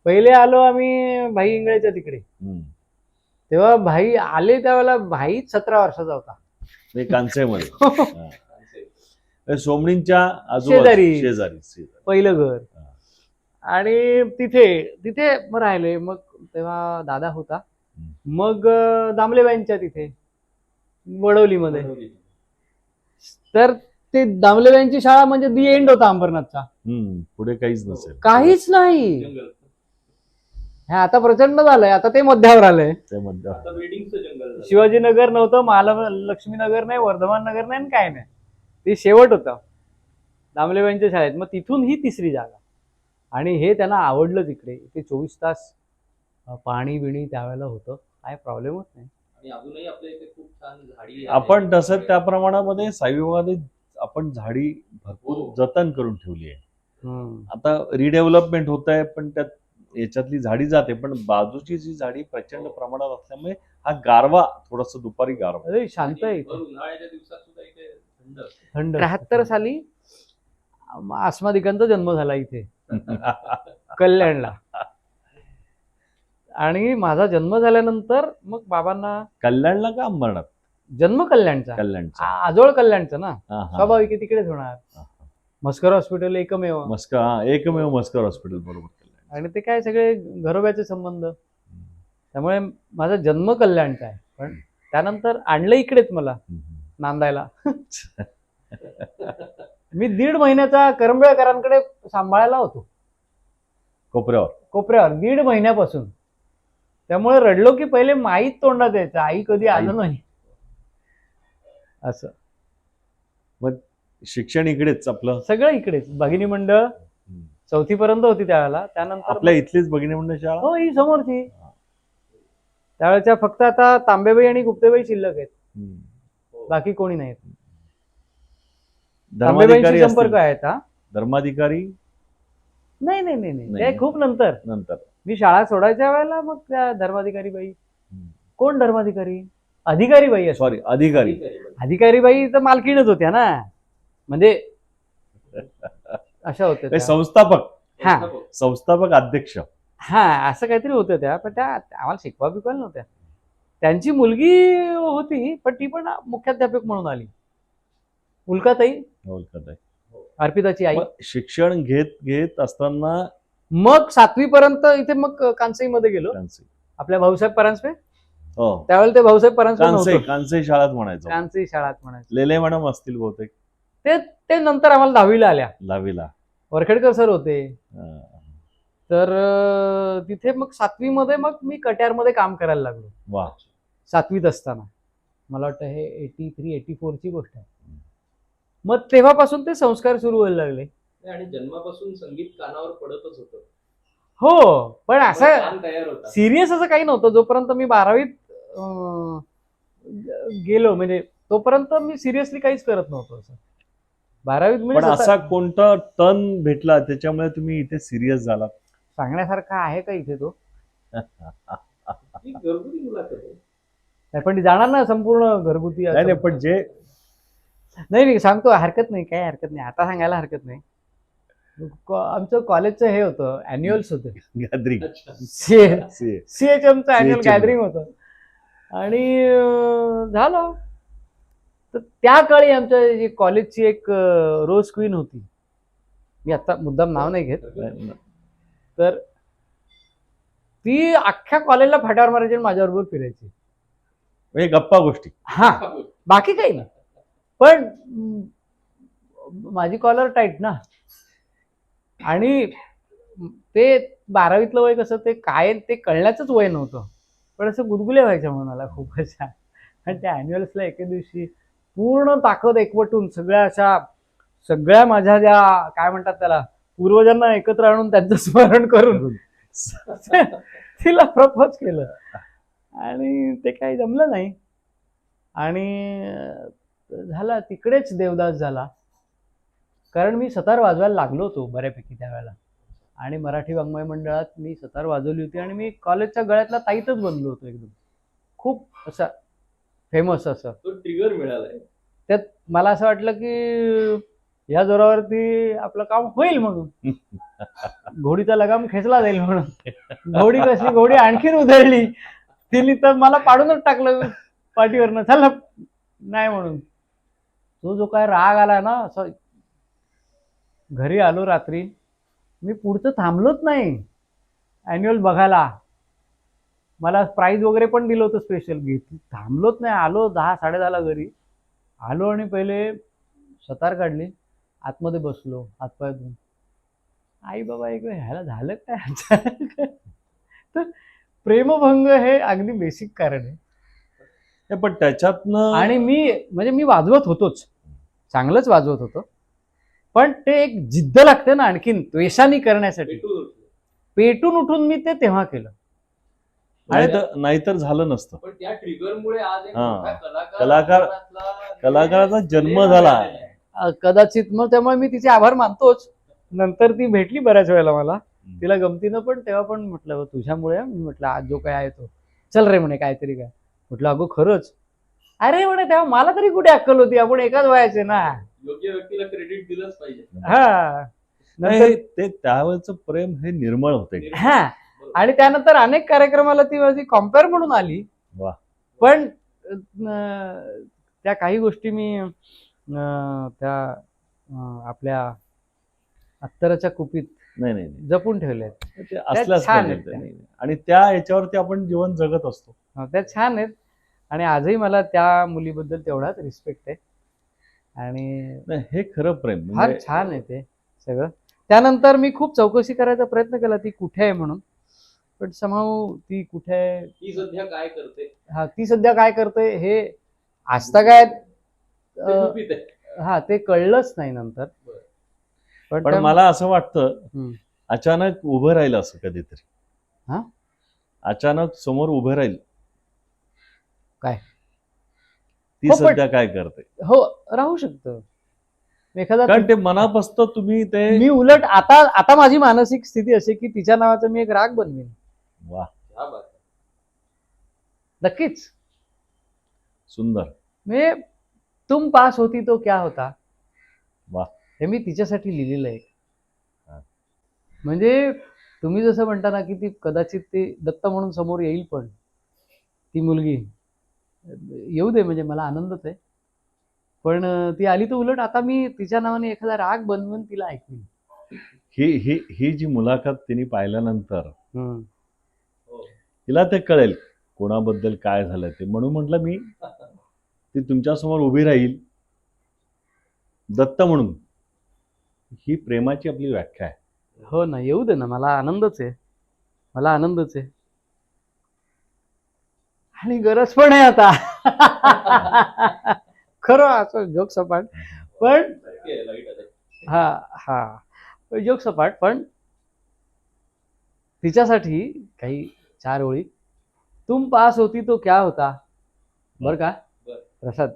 पहिले आलो आम्ही भाई इंगळेच्या तिकडे, हम्म. तेव्हा भाई आले त्यावेळेला भाई 17 वर्षाचा होता. ते कांसेमध्ये हा. हे सोमणींच्या आजूबाजू शेजारी. शेजारी. पहिलं घर. हा. आणि तिथे मग राहिले. मग तेव्हा दादा होता. मग दामलेबाईंच्या तिथे वडवलीमध्ये. तर ते दामलेबाईंची शाळा म्हणजे दी एंड होता अंबरनाथचा. पुढे काहीच नसेल. काहीच नाही. हे आता प्रचंड झालंय. आता ते मध्यावर आलंय. त्यामध्ये शिवाजीनगर नव्हतं, महालक्ष्मीनगर नाही, वर्धमान नगर नाही, आणि काय नाही. ते शेवट होतं दामलेबाईंच्या शाळेत. मग तिथून ही तिसरी जागा. आणि हे त्यांना आवडलं तिकडे. ते 24 तास पाणी बिणी त्यावेळेला होतं, काय प्रॉब्लेम होत नाही. आणि अजूनही आपल्या इथे खूप छान झाडी आपण तसं त्या प्रमाणामध्ये साई विभागामध्ये आपण झाडी भरपूर जतन करून ठेवली आहे. आता रिडेव्हलपमेंट होत आहे, पण त्यात याच्यातली झाडी जाते, पण बाजूची जी झाडी प्रचंड प्रमाणात असल्यामुळे हा गारवा थोडासा दुपारी गारवा. अरे शांत आहे. उन्हाळ्याच्या दिवसात सुद्धा इथे थंड असते. थंड. 73 साली आस्मादिकांचा जन्म झाला इथे कल्याणला. आणि माझा जन्म झाल्यानंतर मग बाबांना कल्याणला का अंबरनाथ? जन्म कल्याणचा. कल्याणचा. आजोळ कल्याणचं ना, हा, हा. स्वाभाविक आहे, तिकडेच होणार. हा, हा. मस्कर हॉस्पिटल एकमेव. एकमेव मस्कर हॉस्पिटल, बरोबर. आणि ते काय सगळे घरोब्याचे संबंध, त्यामुळे माझा जन्म कल्याणचा आहे. पण त्यानंतर आणलं इकडेच मला नांदायला. मी 1.5 महिन्याचा करंबेळकरांकडे सांभाळायला होतो कोपऱ्यावर 1.5 महिन्यापासून. त्यामुळे रडलो की पहिले माईत तोंडात यायचं, आई कधी आलं नाही असं. मग शिक्षण इकडेच आपलं सगळं इकडेच. भगिनी मंडळ 4थी पर्यंत होती त्यावेळेला. त्यानंतर आपल्या इथलीच भगिनी मंडळ शाळा. हो, ही समोरची. त्यावेळेच्या फक्त आता तांबेबाई आणि गुप्तेबाई शिल्लक आहेत, बाकी कोणी नाहीत. तांबेबाईंशी संपर्क आहेत. हा, धर्माधिकारी नाही नाही नाही नाही, ते खूप नंतर. मी शाळा सोडायच्या वेळेला मग त्या धर्माधिकारी बाई. कोण धर्माधिकारी? अधिकारी बाई. सॉरी, अधिकारी. अधिकारी बाई तर मालकीणच होत्या ना, म्हणजे अशा होत्या. संस्थापक. हा, संस्थापक अध्यक्ष. हा, असं काहीतरी होतं त्या. पण त्या आम्हाला शिकवा बिकवायला नव्हत्या. त्यांची मुलगी होती, पण ती पण मुख्याध्यापक म्हणून आली. उल्काताई, अर्पिताची आई. शिक्षण घेत असताना मग 7वी पर्यंत इथे मग कांसईमध्ये गेलो. आपल्या भाऊसाहेब परांजपे. त्यावेळेला ते भाऊसाहेब परांजपे कांसई शाळात म्हणायचं. कांसई शाळात म्हणायचं. लेले मॅडम असतील बहुतेक. ते नंतर आम्हाला 10वीला आल्या. 10वीला वरखेडकर सर होते. तर तिथे मग 7वी मध्ये मग मी कट्यारमध्ये काम करायला लागलो. वा. 7वीत असताना. मला वाटतं हे 83-84 ची गोष्ट आहे. मग तेव्हापासून ते संस्कार सुरू व्हायला लागले. आणि जन्मापासून संगीत कानावर पडतच होतं. हो, पण असं तयार होता. सिरियस असं काही नव्हतं. जोपर्यंत मी 12वीत गेलो, म्हणजे तोपर्यंत मी सिरियसली काहीच करत नव्हतो. असं 12वीत पण म्हणजे असा कोणता टर्न भेटला त्याच्यामुळे तुम्ही इथे सिरियस झालात? सांगण्यासारखा आहे का इथे तो? घरगुती मुलाखत आहे. पण जाणार ना संपूर्ण घरगुती. नाही, पण जे नाही सांगतो, हरकत नाही, काही हरकत नाही, आता सांगायला हरकत नाही. आमचं कॉलेजचं हे होतं, अॅन्युअल्स होते, गॅदरिंग. CHMचं अॅन्युअल गॅदरिंग होतं. आणि झालं. तर त्या काळी आमच्या कॉलेजची एक रोज क्वीन होती. मी आता मुद्दाम नाव नाही घेत. तर ती अख्ख्या कॉलेजला फाट्यावर मारायची आणि माझ्याबरोबर फिरायची. म्हणजे गप्पा गोष्टी. हा, बाकी काही नाही. पण माझी कॉलर टाईट ना. आणि ते 12वीतलं वय कसं, ते काय ते कळण्याचंच वय नव्हतं. पण असं गुदगुल्या व्हायच्या मनाला खूप अशा. आणि त्या अॅन्युअल्सला एके दिवशी पूर्ण ताकद एकवटून सगळ्या माझ्या ज्या काय म्हणतात त्याला, पूर्वजांना एकत्र आणून त्यांचं स्मरण करून तिला प्रपोज केलं. आणि ते काही जमलं नाही. आणि झाला तिकडेच देवदास झाला. कारण मी सतार वाजवायला लागलो होतो बऱ्यापैकी त्यावेळेला. आणि मराठी वाङ्मय मंडळात मी सतार वाजवली होती. आणि मी कॉलेजच्या गळ्यातला ताईतच बनलो होतो एकदम. खूप असा फेमस असं. तो ट्रिगर मिळालाय. त्यात मला असं वाटलं की या जोरावरती आपलं काम होईल म्हणून, घोडीचा लगाम खेचला जाईल म्हणून. घोडी कशी, घोडी आणखीन उधळली, तिने तर मला पाडूनच टाकलं पाठीवरनं, चल नाही म्हणून. तो जो काय राग आला ना, असं घरी आलो रात्री, मी पुढचं थांबलोच नाही अॅन्युअल बघायला. मला प्राईज वगैरे पण दिलं होतं स्पेशल, घेतली, थांबलोच नाही. आलो 10-10:30 घरी आलो आणि पहिले सतार काढली, आतमध्ये बसलो, हातपाय धुवून. आई बाबा एक वेळ ह्याला झालं काय अचानक? तर प्रेमभंग हे अगदी बेसिक कारण आहे. पण त्याच्यातनं आणि मी वाजवत होतोच, चांगलंच वाजवत होतो, पण ते एक जिद्द लागते ना आणखीन त्वेषाने करण्यासाठी. पेटून उठून मी ते तेव्हा केलं. नाहीतर झालं नसतं. पण त्या ट्रिगरमुळे आज एक हा. मोठा कलाकाराचा जन्म झाला. कदाचित मग त्यामुळे मी तिचे आभार मानतोच. नंतर ती भेटली बऱ्याच वेळेला मला, तिला गमतीनं, पण तेव्हा पण म्हटलं तुझ्यामुळे. मी म्हटलं आज जो काय आहे तो चल रे म्हणे, काहीतरी काय. म्हटलं अगो खरंच. अरे म्हणे तेव्हा मला तरी कुठे अक्कल होती, आपण एकाच वयाचे ना. योग्य व्यक्तीला क्रेडिट दिलंच पाहिजे. हा नाही, ते त्यावेळेचं प्रेम हे निर्मळ होते. हा, आणि त्यानंतर अनेक कार्यक्रमाला ती माझी कॉम्पेअर म्हणून आली. वा. पण त्या काही गोष्टी मी त्या आपल्या अत्तराच्या कुपीत नाही जपून ठेवल्या आहेत. ते असल्याच छान पाहिजे आहेत ते. त्या. नाही. आणि त्या याच्यावरती आपण जीवन जगत असतो. त्या छान आहेत, आणि आजही मला त्या मुलीबद्दल तेवढाच रिस्पेक्ट आहे. आणि नाही, हे खरं प्रेम फार म्हणजे छान आहे ते सगळं. त्यानंतर मी खूप चौकशी करायचा प्रयत्न केला ती कुठे आहे म्हणून, पण समहाऊ ती कुठे आहे, ती सध्या काय करते ती सध्या काय करते हे आजतागायत ते गुपित आहे. हा ते कळलंच नाही नंतर. पण त्या- मला असं वाटतं हम्म. अचानक उभं राहील असं कधीतरी. हा? अचानक समोर उभं राहील. काय? ती हो, पण- सध्या काय करते, हो, राहू शकतं एखादा. कारण ते मनापासतं तुम्ही ते. मी उलट आता माझी मानसिक स्थिती अशी की तिच्या नावाचा मी एक राग बनवेन. वा, क्या बात आहे. नक्कीच. सुंदर. म्हणजे तुम पास होती तो क्या होता, वा. हे मी तिच्यासाठी लिहिलेलं आहे. हा. म्हणजे तुम्ही जसं म्हणता ना की ती कदाचित ती दत्त म्हणून समोर येईल, पण ती मुलगी येऊ दे, म्हणजे मला आनंदच आहे. पण ती आली तर उलट आता मी तिच्या नावाने एखादा राग बनवून तिला ऐकवीन. ही जी मुलाखत तिने पाहिल्यानंतर हम्म. हो. तिला ते कळेल कोणाबद्दल काय झालं ते. म्हणून म्हटलं मी ती तुमच्यासमोर उभी राहील दत्त म्हणून. ही प्रेमाची आपली व्याख्या आहे. हो ना, येऊ दे ना, मला आनंदच आहे, मला आनंदच आहे. आणि गरज पण आहे आता. खरं असं जोक सपाट, पण लाईट आहे. हा जोक सपाट, पण तिच्यासाठी काही 4 ओळी. तुम पास होती तो क्या होता, बर का बर. प्रसाद.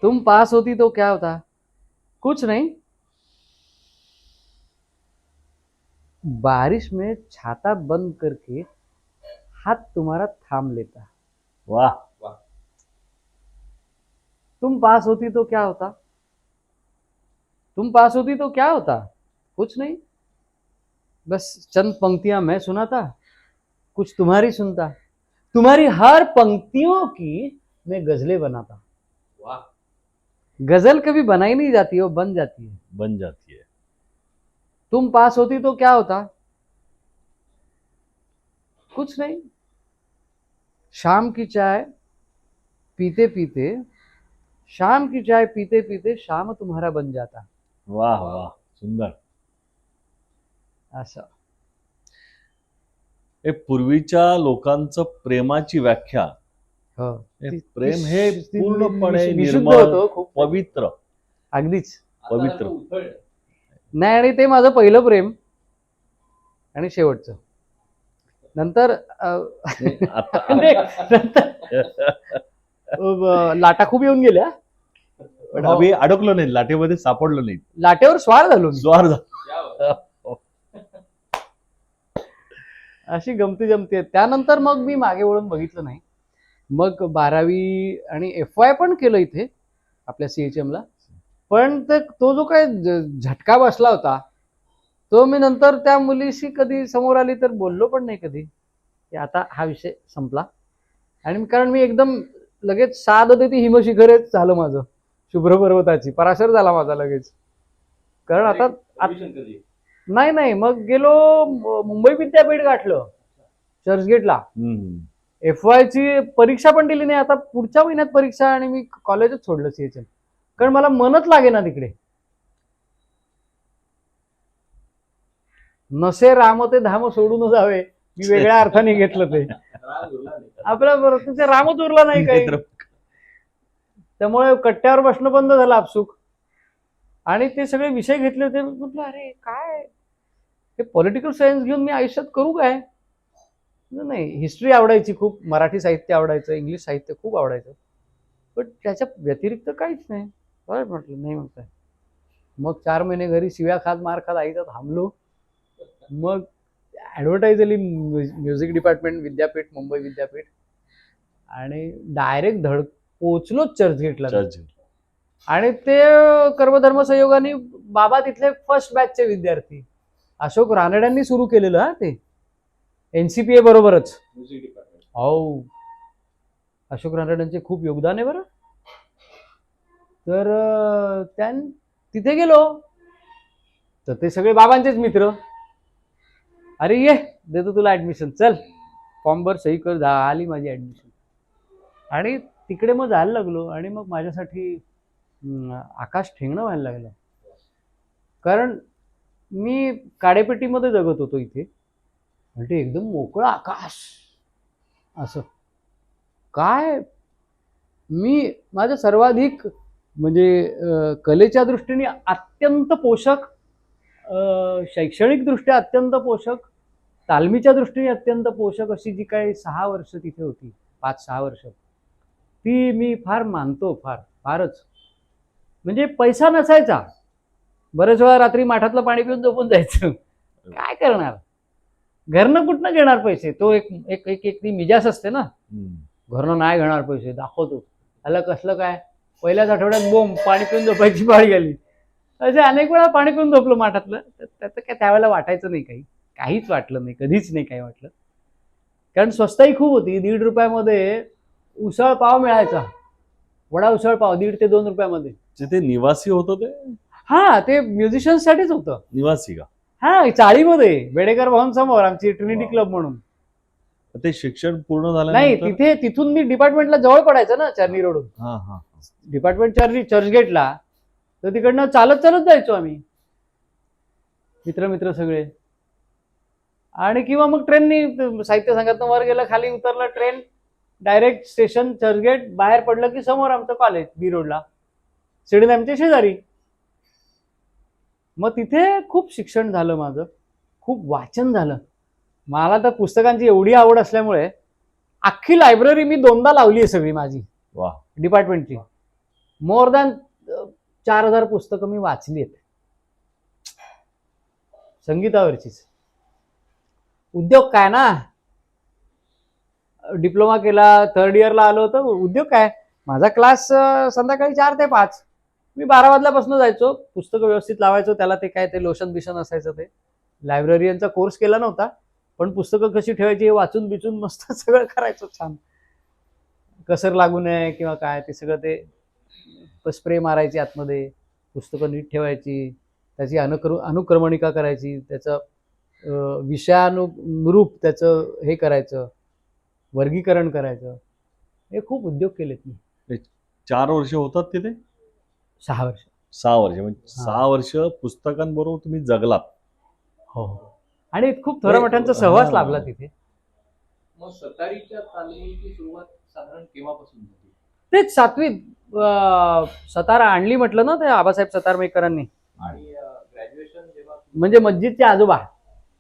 तुम पास होती तो क्या होता, कुछ नहीं, बारिश में छाता बंद करके हाथ तुम्हारा थाम लेता. वाह. तुम पास होती तो क्या होता, तुम पास होती तो क्या होता, कुछ नहीं, बस चंद पंक्तियां मैं सुनाता, कुछ तुम्हारी सुनता, तुम्हारी हर पंक्तियों की मैं गजलें बनाता. वाह. गजल कभी बनाई नहीं जाती, वो बन जाती है. बन जाती है. तुम पास होती तो क्या होता, कुछ नहीं, शाम की चाय पीते पीते, शाम की चाय पीते पीते शाम तुम्हारा बन जाता. वाह वाह, सुंदर. असं. हे पूर्वीच्या लोकांचं प्रेमाची व्याख्या. हो. हे प्रेम हे ती पूर्णपणे विशुद्ध निर्मळ, होतं, खूप पवित्र. अगदीच. आता पवित्र. सारखं उथळ. नाही, आणि ते माझं पहिलं प्रेम आणि शेवटचं. नंतर आता लाटा खूप येऊन गेल्या, पण आम्ही अडकलो नाही, लाटेमध्ये सापडलो नाही. लाटेवर स्वार झालो मी. स्वार झाला. क्या बात आहे. अशी गमती जमती आहेत. त्यानंतर मग मी मागे वळून बघितलं नाही. मग 12वी आणि FY पण केलं इथे आपल्या CHM ला. पण तो जो काय झटका बसला होता तो मी नंतर त्या मुलीशी कधी समोर आली तर बोललो पण नाही कधी की आता हा विषय संपला. आणि कारण मी एकदम लगेच साध होते ती हिमशिखरेच झालं माझं, शुभ्र पर्वताची पराशर झाला माझा लगेच. कारण आता Revision कधी? नाही मग गेलो मुंबई विद्यापीठ गाठलं चर्चगेटला. FY ची परीक्षा पण दिली नाही. आता पुढच्या महिन्यात परीक्षा आणि मी कॉलेजच सोडलं CHM, कारण मला मनच लागे ना तिकडे. नसे राम ते धाम सोडून जावे, मी वेगळ्या अर्थाने घेतलं ते. राग उरला नाही. आपल्या बरोबर तिथे रामच उरला नाही काही. त्यामुळे कट्ट्यावर बसणं बंद झालं आपसुक. आणि ते सगळे विषय घेतले होते. म्हटलं अरे काय हे पॉलिटिकल सायन्स घेऊन मी आयुष्यात करू काय. नाही, हिस्ट्री आवडायची खूप, मराठी साहित्य आवडायचं, इंग्लिश साहित्य खूप आवडायचं, पण त्याच्या व्यतिरिक्त काहीच नाही. बरं म्हटलं नाही म्हणताय. मग 4 महिने घरी शिव्या खात मार खात आईचा थांबलो. मग ॲडव्हर्टाईज आली म्युझिक डिपार्टमेंट विद्यापीठ, मुंबई विद्यापीठ, आणि डायरेक्ट पोचलोच चर्चगेटला. आणि ते कर्मधर्म संयोगाने बाबा तिथले फर्स्ट बॅचचे विद्यार्थी अशोक रानड्यांनी सुरू केलेलं हा ते NCPA बरोबरच. Music department. हो, अशोक रानड्यांचे खूप योगदान आहे बरं. तर तिथे गेलो तर ते सगळे बाबांचेच मित्र. अरे ये देतो तुला ऍडमिशन, चल फॉर्म भर, सही कर, आली माझी ऍडमिशन. आणि तिकडे मग जायला लागलो. आणि मग माझ्यासाठी आकाश ठेंगणं व्हायला लागलं. कारण मी काडेपेटीमध्ये जगत होतो इथे, म्हणजे एकदम मोकळं आकाश असं. काय मी माझं सर्वाधिक म्हणजे कलेच्या दृष्टीने अत्यंत पोषक, शैक्षणिकदृष्ट्या अत्यंत पोषक, तालमीच्या दृष्टीने अत्यंत पोषक अशी जी काही 6 वर्ष तिथे होती, 5-6 वर्ष, ती मी फार मानतो. फारच. म्हणजे पैसा नसायचा. बरेच वेळा रात्री माठातलं पाणी पिऊन झोपून जायचं. काय करणार, घरनं कुठनं घेणार पैसे. तो एक एक एक एक ती मिजास असते ना, घरनं नाही घेणार पैसे, दाखवतो त्याला कसलं काय. पहिल्याच आठवड्यात बोंब, पाणी पिऊन झोपायची पाळी आली. असे अनेक वेळा पाणी पिऊन झोपलो माठातलं. त्याचं काय त्यावेळेला वाटायचं नाही, काहीच वाटलं नाही, कधीच नाही काही वाटलं. कारण स्वस्ताही खूप होती. 1.5 रुपयामध्ये उसळ पाव मिळायचा, वडा उसळ पाव 1.5 ते 2 रुपयामध्ये. जिथे निवासी होतं ते हा, ते म्युझिशियन्ससाठीच होतं. निवासी का? हा, चाळीमध्ये बेडेकर भवन समोर आमची ट्रिनिटी क्लब म्हणून. ते शिक्षण पूर्ण झालं नाही, तिथून मी डिपार्टमेंटला जवळ पडायचं ना, चर्नी रोडून. डिपार्टमेंट चर्चगेटला, तर तिकडनं चालत जायचो आम्ही मित्र सगळे. आणि किंवा मग ट्रेननी साहित्य संघातनं वर गेलं, खाली उतरलं, ट्रेन डायरेक्ट स्टेशन चर्चगेट. बाहेर पडलं की समोर आमचं कॉलेज बी रोडला, सिडन आमच्या शेजारी. मग तिथे खूप शिक्षण झालं माझं, खूप वाचन झालं. मला तर पुस्तकांची एवढी आवड असल्यामुळे अख्खी लायब्ररी मी 2दा लावली आहे सगळी माझी डिपार्टमेंटची. मोर दॅन 4000 पुस्तकं मी वाचली आहेत, संगीतावरचीच. उद्योग काय ना, डिप्लोमा केला, 3rd इयरला आलो होतो. उद्योग काय, माझा क्लास संध्याकाळी 4 ते 5. मी 12 वाजल्यापासून जायचो, पुस्तकं व्यवस्थित लावायचो. त्याला ते काय ते लोशन बिशन असायचं. ते लायब्ररियनचा कोर्स केला नव्हता, पण पुस्तकं कशी ठेवायची हे वाचून बिचून मस्त सगळं करायचो. छान, कसर लागू नये किंवा काय, ते सगळं ते स्प्रे मारायची आतमध्ये, पुस्तकं नीट ठेवायची, त्याची अनुक्रमणिका करायची, त्याचं विषयानुरूप त्याचं हे करायचं, वर्गीकरण करायचं. हे खूप उद्योग केलेत मी. 4 वर्ष होतात तिथे? 6 वर्ष. 6 वर्ष म्हणजे 6 वर्ष पुस्तकांबरोबर तुम्ही जगलात. हो, आणि खूप थोड्या मोठ्यांचा सहवास लाभला तिथे. मग सतारीच्या तालमीची सुरुवात साधारण केव्हापासून झाली? तेच 7वीत सतार आणली म्हटलं ना, ते आबासाहेब सतारमेकरांनी. आणि ग्रॅज्युएशन जेव्हा? म्हणजे मस्जिदचे आजोबा.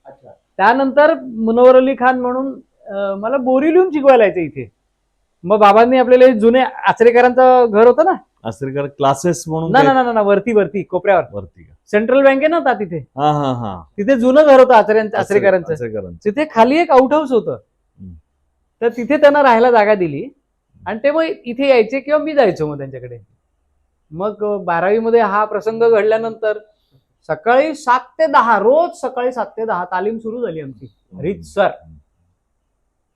अच्छा. त्यानंतर मुनव्वर अली खान म्हणून मला बोरी लिहून शिकवायला यायचं इथे. मग बाबांनी आपल्याला जुने आचरेकरांचं घर होतं ना, आचरेकर क्लासेस म्हणून. ना वरती कोपऱ्यावर वरती का? सेंट्रल बँक आहे ना आता तिथे. हा. तिथे जुनं घर होतं आचरेकरांचं. तिथे खाली एक आउट हाऊस होतं. तर तिथे त्यांना राहायला जागा दिली आणि ते मग इथे यायचे किंवा मी जायचो मग त्यांच्याकडे. मग 12वीमध्ये हा प्रसंग घडल्यानंतर सकाळी 7 ते 10 रोज सकाळी 7 ते 10 तालीम सुरू झाली आमची रीतसर.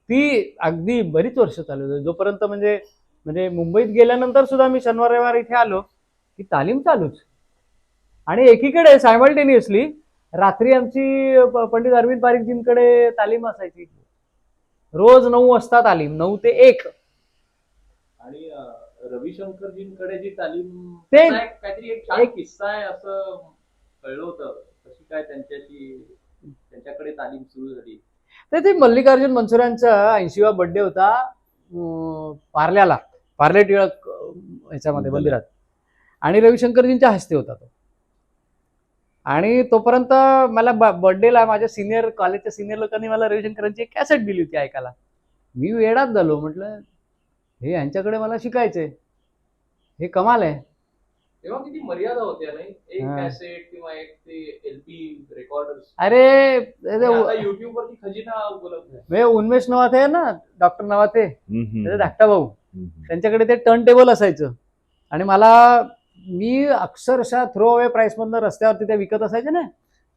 ती अगदी बरीच वर्ष चालू होती, जोपर्यंत म्हणजे म्हणजे मुंबईत गेल्यानंतर सुद्धा मी शनिवार रविवार इथे आलो की तालीम चालूच. आणि एकीकडे सायमल्टेनियसली रात्री आमची पंडित अरविंद पारिखजींकडे तालीम असायची. रोज 9 वाजता तालीम, 9 ते 1. आणि रविशंकरजींकडे जी तालीम ते- त्याचा काहीतरी एक छान किस्सा आहे असं कळलं होतं. कशी काय त्यांच्याकडे तालीम सुरू झाली? तर ते मल्लिकार्जुन मनसुरांचा 80वा बर्थडे होता पार्ल्याला, पार्ले टिळक ह्याच्यामध्ये मंदिरात, आणि रविशंकरजींच्या हस्ते होता तो. आणि तोपर्यंत मला बर्थडेला माझ्या सिनियर कॉलेजच्या सिनियर लोकांनी मला रविशंकरांची एक कॅसेट दिली होती ऐकायला. मी वेडाच झालो, म्हटलं हे यांच्याकडे मला शिकायचंय, हे कमाल आहे. तेव्हा किती मर्यादा होत्या नाही, एक हा. कॅसेट किंवा एक ते एलपी रेकॉर्डर्स. अरे आता युट्यूब वरती खजिना उपलब्ध आहे. उन्मेष नवाथे आहे ना, डॉक्टर नवाथे, त्याचे धाकटा भाऊ, हम्म. त्यांच्याकडे ते टर्न टेबल असायचं. आणि मी अक्षरशः थ्रो अवे प्राइस मधनं रस्त्यावरती त्या विकत असायचे ना,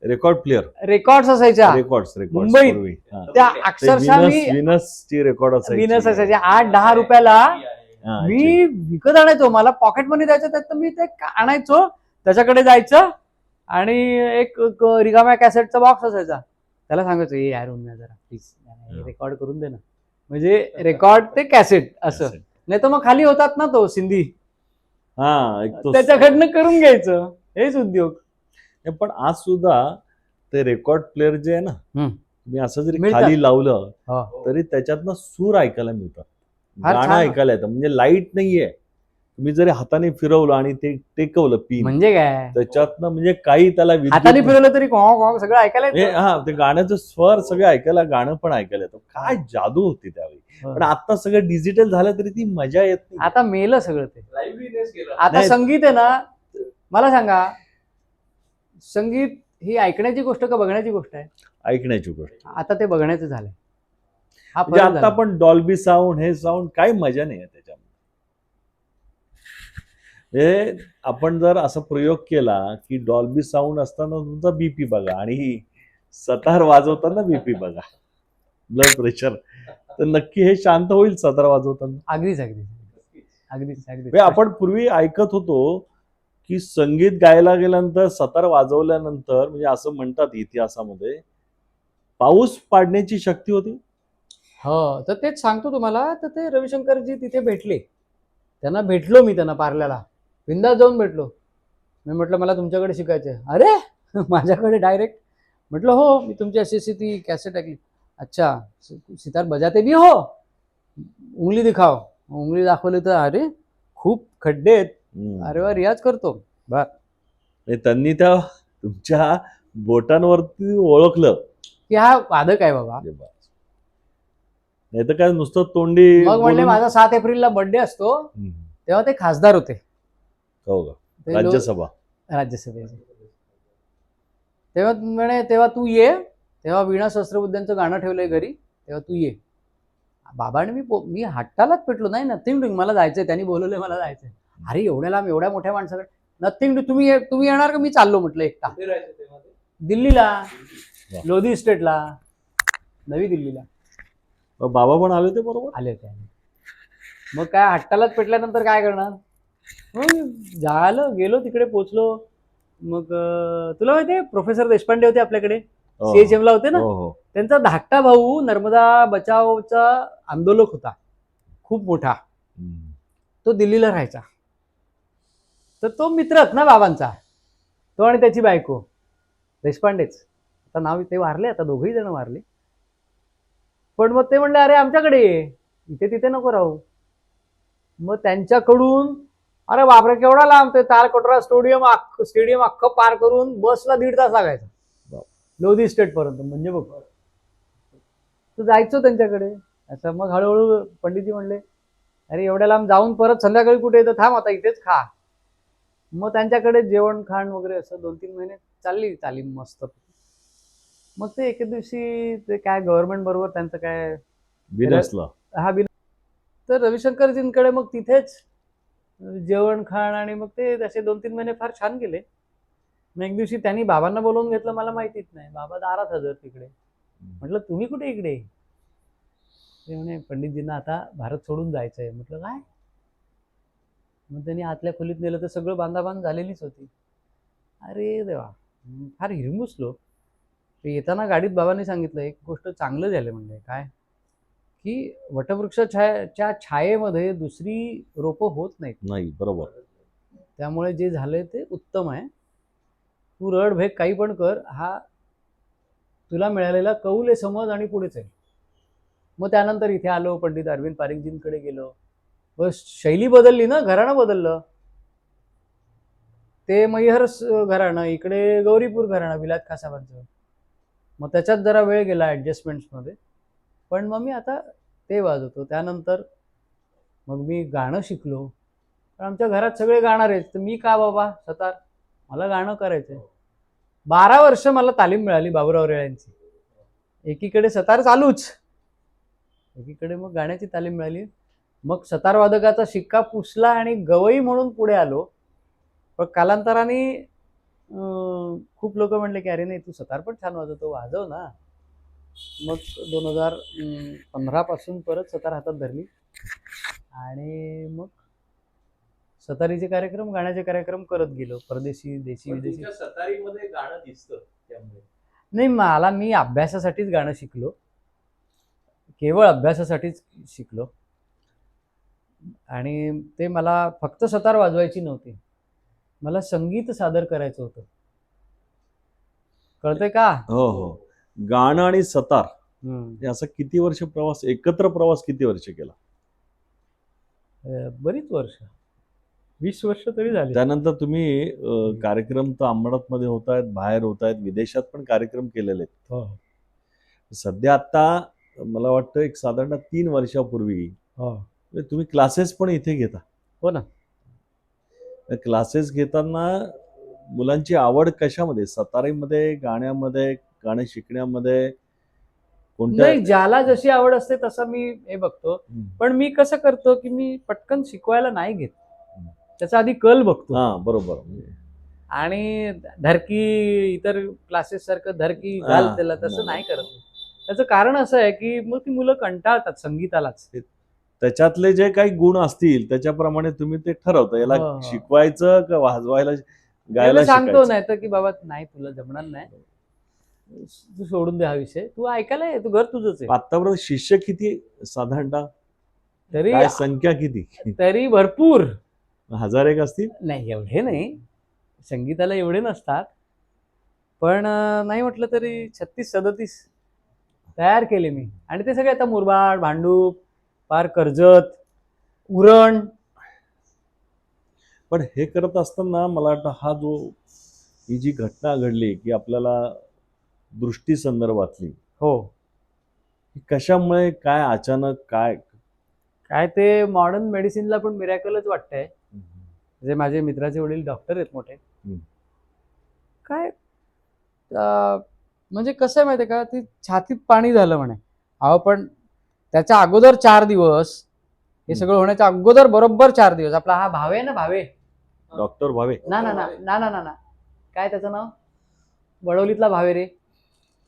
रेकॉर्ड प्लेअर, रेकॉर्ड्स असायच्या रेकॉर्ड मुंबईत. पूर्वी. हा. त्या अक्षरशः मी विनसची रेकॉर्ड असायची. विनस असायचे 8-10 रुपयाला. हा, मी विकत आणायचो, मला पॉकेट मनी द्यायचं, त्यात मी ते आणायचो, त्याच्याकडे जायचं आणि एक रिकाम्या कॅसेटचा बॉक्स असायचा, त्याला सांगायचो ए यार उन्हा जरा प्लीज रेकॉर्ड करून दे ना, म्हणजे रेकॉर्ड ते कॅसेट असं. cassette. नाही तर मग खाली होतात ना तो सिंधी, हा, एक तो त्याच्याकडनं करून घ्यायचं, हेच उद्योग. पण आज सुद्धा ते रेकॉर्ड प्लेअर जे आहे ना, हम्म. तुम्ही असं जरी मिळतात. खाली लावलं हो. तरी त्याच्यातनं सूर ऐकायला मिळतात, फार गाणं छान. ऐकायला येतं. म्हणजे लाईट नाहीये, तुम्ही जरी हाताने फिरवलं आणि ते टेकवलं पिन, म्हणजे काय, त्याच्यातनं म्हणजे काही त्याला विद्युत हाताने फिरवलं तरी कॉ कॉ सगळं ऐकायला म्हणजे येतं. हा, ते गाण्याचं स्वर सगळे ऐकायला, गाणं पण ऐकायला येतं. काय जादू होती त्यावेळी. हो. पण आता सगळं डिजिटल झालं तरी ती मजा येत नाही. आता मेलं सगळं ते. लाईव्हलीनेस गेला. आता नाही. संगीत आहे ना, मला सांगा, संगीत ही ऐकण्याची गोष्ट का बघण्याची गोष्ट आहे? ऐकण्याची गोष्ट. आता ते बघण्याचं झालंय. हा म्हणजे फरक आता झाला. पण डॉल्बी साऊंड, हे साऊंड काही मजा नाही आहे त्याच्यामध्ये. म्हणजे आपण जर असा प्रयोग केला की डॉल्बी साऊंड असताना तुमचा बीपी बघा आणि सतार वाजवताना बीपी बघा, ब्लड प्रेशर, तर नक्की हे शांत होईल सतार वाजवताना. अगदीच अगदीच अगदीच अगदीच. म्हणजे आपण पूर्वी ऐकत होतो की संगीत गायला गेल्यानंतर, सतार वाजवल्यानंतर, म्हणजे असं म्हणतात इतिहासामध्ये, पाऊस पाडण्याची शक्ती होती. हो, तर तेच सांगतो तुम्हाला. तर ते रविशंकरजी तिथे भेटले, त्यांना भेटलो मी, त्यांना पार्ल्याला बिंदास जाऊन भेटलो. मी म्हटलं मला तुमच्याकडे शिकायचंय. अरे माझ्याकडे डायरेक्ट. म्हटलं हो, मी तुमची अशी ती कॅसेट ऐकली. अच्छा, सितार बजाते भी हो, उंगली दिखाओ. उंगली दाखवली तर अरे खूप खड्डे आहेत. अरे वा, रियाज करतो. बर. म्हणजे त्यांनी त्या तुमच्या बोटांवरती ओळखलं की हा वादक आहे बाबा. नाही तर काय नुसतं तोंडी मग म्हणले बोलून- माझा 7 एप्रिलला बर्थडे असतो. हम्म. तेव्हा ते खासदार होते, हो का? ते लोक- राज्यसभा. राज्यसभेचे. तेव्हा म्हणे तेव्हा तू ये, तेव्हा वीणा सहस्त्रबुद्ध्यांचं गाणं ठेवलंय घरी, तेव्हा तू ये. बाबा आणि मी हट्टालाच पेटलो. नाही, नथिंग डुईंग, मला जायचंय, त्यांनी बोलवलंय, मला जायचंय. अरे एवढ्या लांब, एवढ्या मोठ्या माणसाकडे, नथिंग डू, तुम्ही येणार का? मी चाललो म्हटलं एकटा कुठे राहायचं तेव्हा ते? दिल्लीला, वा. लोधी इस्टेटला, नवी दिल्लीला मग बाबा पण आले होते बरोबर. आले होते. मग काय हट्टालाच पेटल्यानंतर काय करणार? मग झालं, गेलो तिकडे, पोचलो. मग तुला माहितीये प्रोफेसर देशपांडे होते आपल्याकडे, हो. CHM ला होते ना. हो हो. त्यांचा धाकटा भाऊ नर्मदा बचावचा आंदोलक होता, खूप मोठा. हम्म. तो दिल्लीला राहायचा. तर तो मित्रच ना बाबांचा, तो आणि त्याची बायको देशपांडेच. आता नाव ते वारले, आता दोघही जण वारले. पण मग ते म्हणले अरे आमच्याकडे ये, इथे तिथे नको राहू. मग त्यांच्याकडून अरे बापरे केवढा लांब, ते तालकटोरा स्टेडियम अख्खं पार करून बसला 1.5 तास लागायचा लोधी स्टेट पर्यंत. म्हणजे बघ, तर जायचो त्यांच्याकडे असं. मग हळूहळू पंडितजी म्हणले अरे एवढ्या लांब जाऊन परत संध्याकाळी कुठे येतं, थांब आता इथेच खा. मग त्यांच्याकडे जेवण खाण वगैरे असं 2-3 महिने चालली तालीम मस्त. मग ते एके दिवशी ते काय गव्हर्नमेंट बरोबर त्यांचं काय बिनसला. हा बिन, तर रविशंकरजींकडे मग तिथेच जेवण खाण आणि मग ते तसे 2-3 महिने फार छान गेले. मग एक दिवशी त्यांनी बाबांना बोलावून घेतलं, मला माहितीच नाही. बाबा दारात हजर तिकडे. म्हटलं तुम्ही कुठे इकडे? ते म्हणे पंडितजींना आता भारत सोडून जायचंय. म्हटलं काय? मग त्यांनी आतल्या खोलीत नेलं तर सगळं बांधाबांध झालेलीच होती. अरे देवा, फार हिरमुसलो. ते येताना गाडीत बाबांनी सांगितलं एक गोष्ट चांगलं झालं म्हणजे काय, की वटवृक्षाच्या छायेमध्ये दुसरी रोपं होत नाहीत. नाही, बरोबर. त्यामुळे जे झालंय ते उत्तम आहे. तू रड भेग काही पण कर, हा तुला मिळालेला कौल आहे, समज आणि पुढे चल. मग त्यानंतर इथे आलो, पंडित अरविंद पारिखजींकडे गेलो. बस शैली बदलली ना, घराणं बदललं. ते मैहर घराणं, इकडे गौरीपूर घराणं विलायत खासाबांचं. मग त्याच्यात जरा वेळ गेला ॲडजस्टमेंट्समध्ये. पण मग मी आता ते वाजवतो. त्यानंतर मग मी गाणं शिकलो. पण आमच्या घरात सगळे गाणारेच, तर मी का बाबा सतार, मला गाणं करायचंय. 12 वर्ष मला तालीम मिळाली बाबूराव रेळ्यांची. एकीकडे सतार चालूच, एकीकडे मग गाण्याची तालीम मिळाली. मग सतार वादकाचा शिक्का पुसला आणि गवई म्हणून पुढे आलो. पण कालांतराने खूप लोक म्हणले की अरे नाही, तू सतार पण छान वाजवतो, वाजव ना. मग 2015 पासून परत सतार हातात धरली आणि मग सतारीचे कार्यक्रम, गाण्याचे कार्यक्रम करत गेलो. परदेशी, देशी, पण विदेशी. तुमच्या सतारीमध्ये गाणं दिसतं त्यामुळे. नाही, मी अभ्यासासाठीच गाणं शिकलो, केवळ अभ्यासासाठीच शिकलो. आणि ते मला फक्त सतार वाजवायची नव्हती, मला संगीत सादर करायचं होतं. कळतंय का? हो हो. गाणं आणि सतार हे असं किती वर्ष प्रवास, एकत्र प्रवास किती वर्ष केला? बरीच वर्ष, 20 वर्ष तरी झाली. त्यानंतर तुम्ही कार्यक्रम तर अंबरनाथमध्ये होत आहेत, बाहेर होत आहेत, विदेशात पण कार्यक्रम केलेले आहेत. हो सध्या आता मला वाटतं एक साधारण 3 वर्षापूर्वी हो तुम्ही क्लासेस पण इथे घेता. हो ना. क्लासेस घेताना मुलांची आवड कशामध्ये? सतारीमध्ये, गाण्यामध्ये, गाणं शिकण्यामध्ये, कोणत्या? नाही, ज्याला जशी आवड असते तसं मी हे बघतो. पण मी कसं करतो की मी पटकन शिकवायला नाही घेत, त्याचा आधी कल बघतो. हा, बरोबर. आणि धरकी इतर क्लासेस सारखं धरकी घाल हा, त्याला तसं नाही. नाही करत. त्याचं कारण असं आहे की मग ती मुलं कंटाळतात संगीतालाच. त्याच्यातले जे काही गुण असतील त्याच्याप्रमाणे तुम्ही ते ठरवता, याला हो. शिकवायचं का वाजवायला, गायला त्याला सांगतो शिकायचं. नाही तर की बाबा नाही, तुला जमणार नाही, तू सोडून दे हा विषय, तू ऐकायला ये, तू घर तुझंच आहे. आतापर्यंत शिष्य किती साधारणतः, तरी काय संख्या किती? तरी भरपूर. 1000 असतील? नाही, एवढे नाही, संगीताला एवढे नसतात. पण नाही म्हटलं तरी 36-37 तयार केले मी. आणि ते सगळे आता मुरबाड, भांडूप, पार कर्जत, उरण. पण हे करत असताना मला वाटतं ही जी घटना घडली की आपल्याला दृष्टी संदर्भातली, हो, ही कशामुळे, काय अचानक, काय ते मॉडर्न मेडिसिनला पण मिरॅकलच वाटतंय. जे माझे मित्राचे वडील डॉक्टर आहेत मोठे. काय म्हणजे कसं आहे माहिती आहे का, ती छातीत पाणी झालं म्हणे. अहो पण त्याच्या अगोदर 4 दिवस, हे सगळं होण्याच्या अगोदर बरोबर 4 दिवस आपला हा भावे आहे ना, भावे, डॉक्टर भावे, ना ना ना ना ना ना ना काय त्याचं नाव, वडवलीतला भावे रे,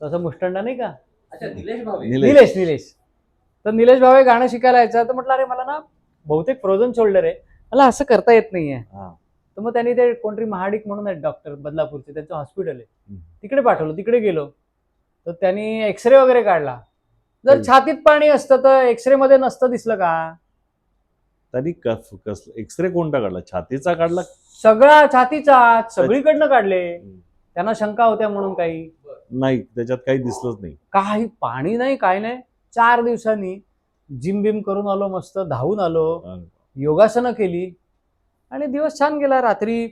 तसं मुष्टंडा नाही का, अच्छा, निलेश भावे. निलेश. तर निलेश भावे गाणं शिकायला यायचं. तर म्हटलं अरे मला ना बहुतेक फ्रोझन शोल्डर आहे, मला असं करता येत नाहीये. तर मग त्यांनी ते कोणतरी महाडिक म्हणून आहेत डॉक्टर बदलापूरचे, त्यांचं हॉस्पिटल आहे, तिकडे पाठवलं. तिकडे गेलो तर त्यांनी एक्सरे वगैरे काढला. जर छातीत पाणी असतं तर एक्सरे मध्ये नसतं दिसलं का? त्यांनी एक्सरे कोणता काढला? छातीचा काढला? सगळा छातीचा, सगळीकडनं काढले. त्यांना शंका होत्या म्हणून काही नाही, त्याच्यात काही दिसलंच नाही. काही पाणी नाही, काय नाही. 4 दिवसांनी जिम बिम करून आलो, मस्त धावून आलो, योगासनं केली आणि दिवस छान गेला. रात्री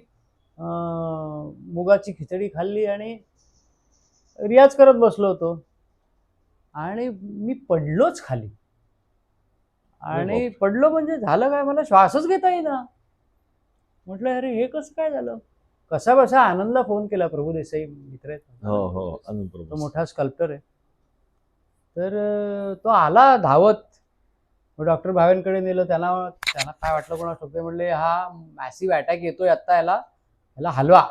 मुगाची खिचडी खाल्ली आणि रियाज करत बसलो होतो आणि मी पडलोच खाली. आणि पडलो म्हणजे झालं काय, मला श्वासच घेता येईना. म्हटलं अरे हे कसं काय झालं. कसा बसा आनंदला फोन केला, प्रभू देसाई मित्र आहेत, तो मोठा स्कल्प्टर आहे. तर तो आला धावत मग डॉक्टर भावेंकडे नेलं. त्यांना त्यांना काय वाटलं कोणा ठोके, म्हणले हा मॅसिव्ह अटॅक येतोय आता, याला हलवा.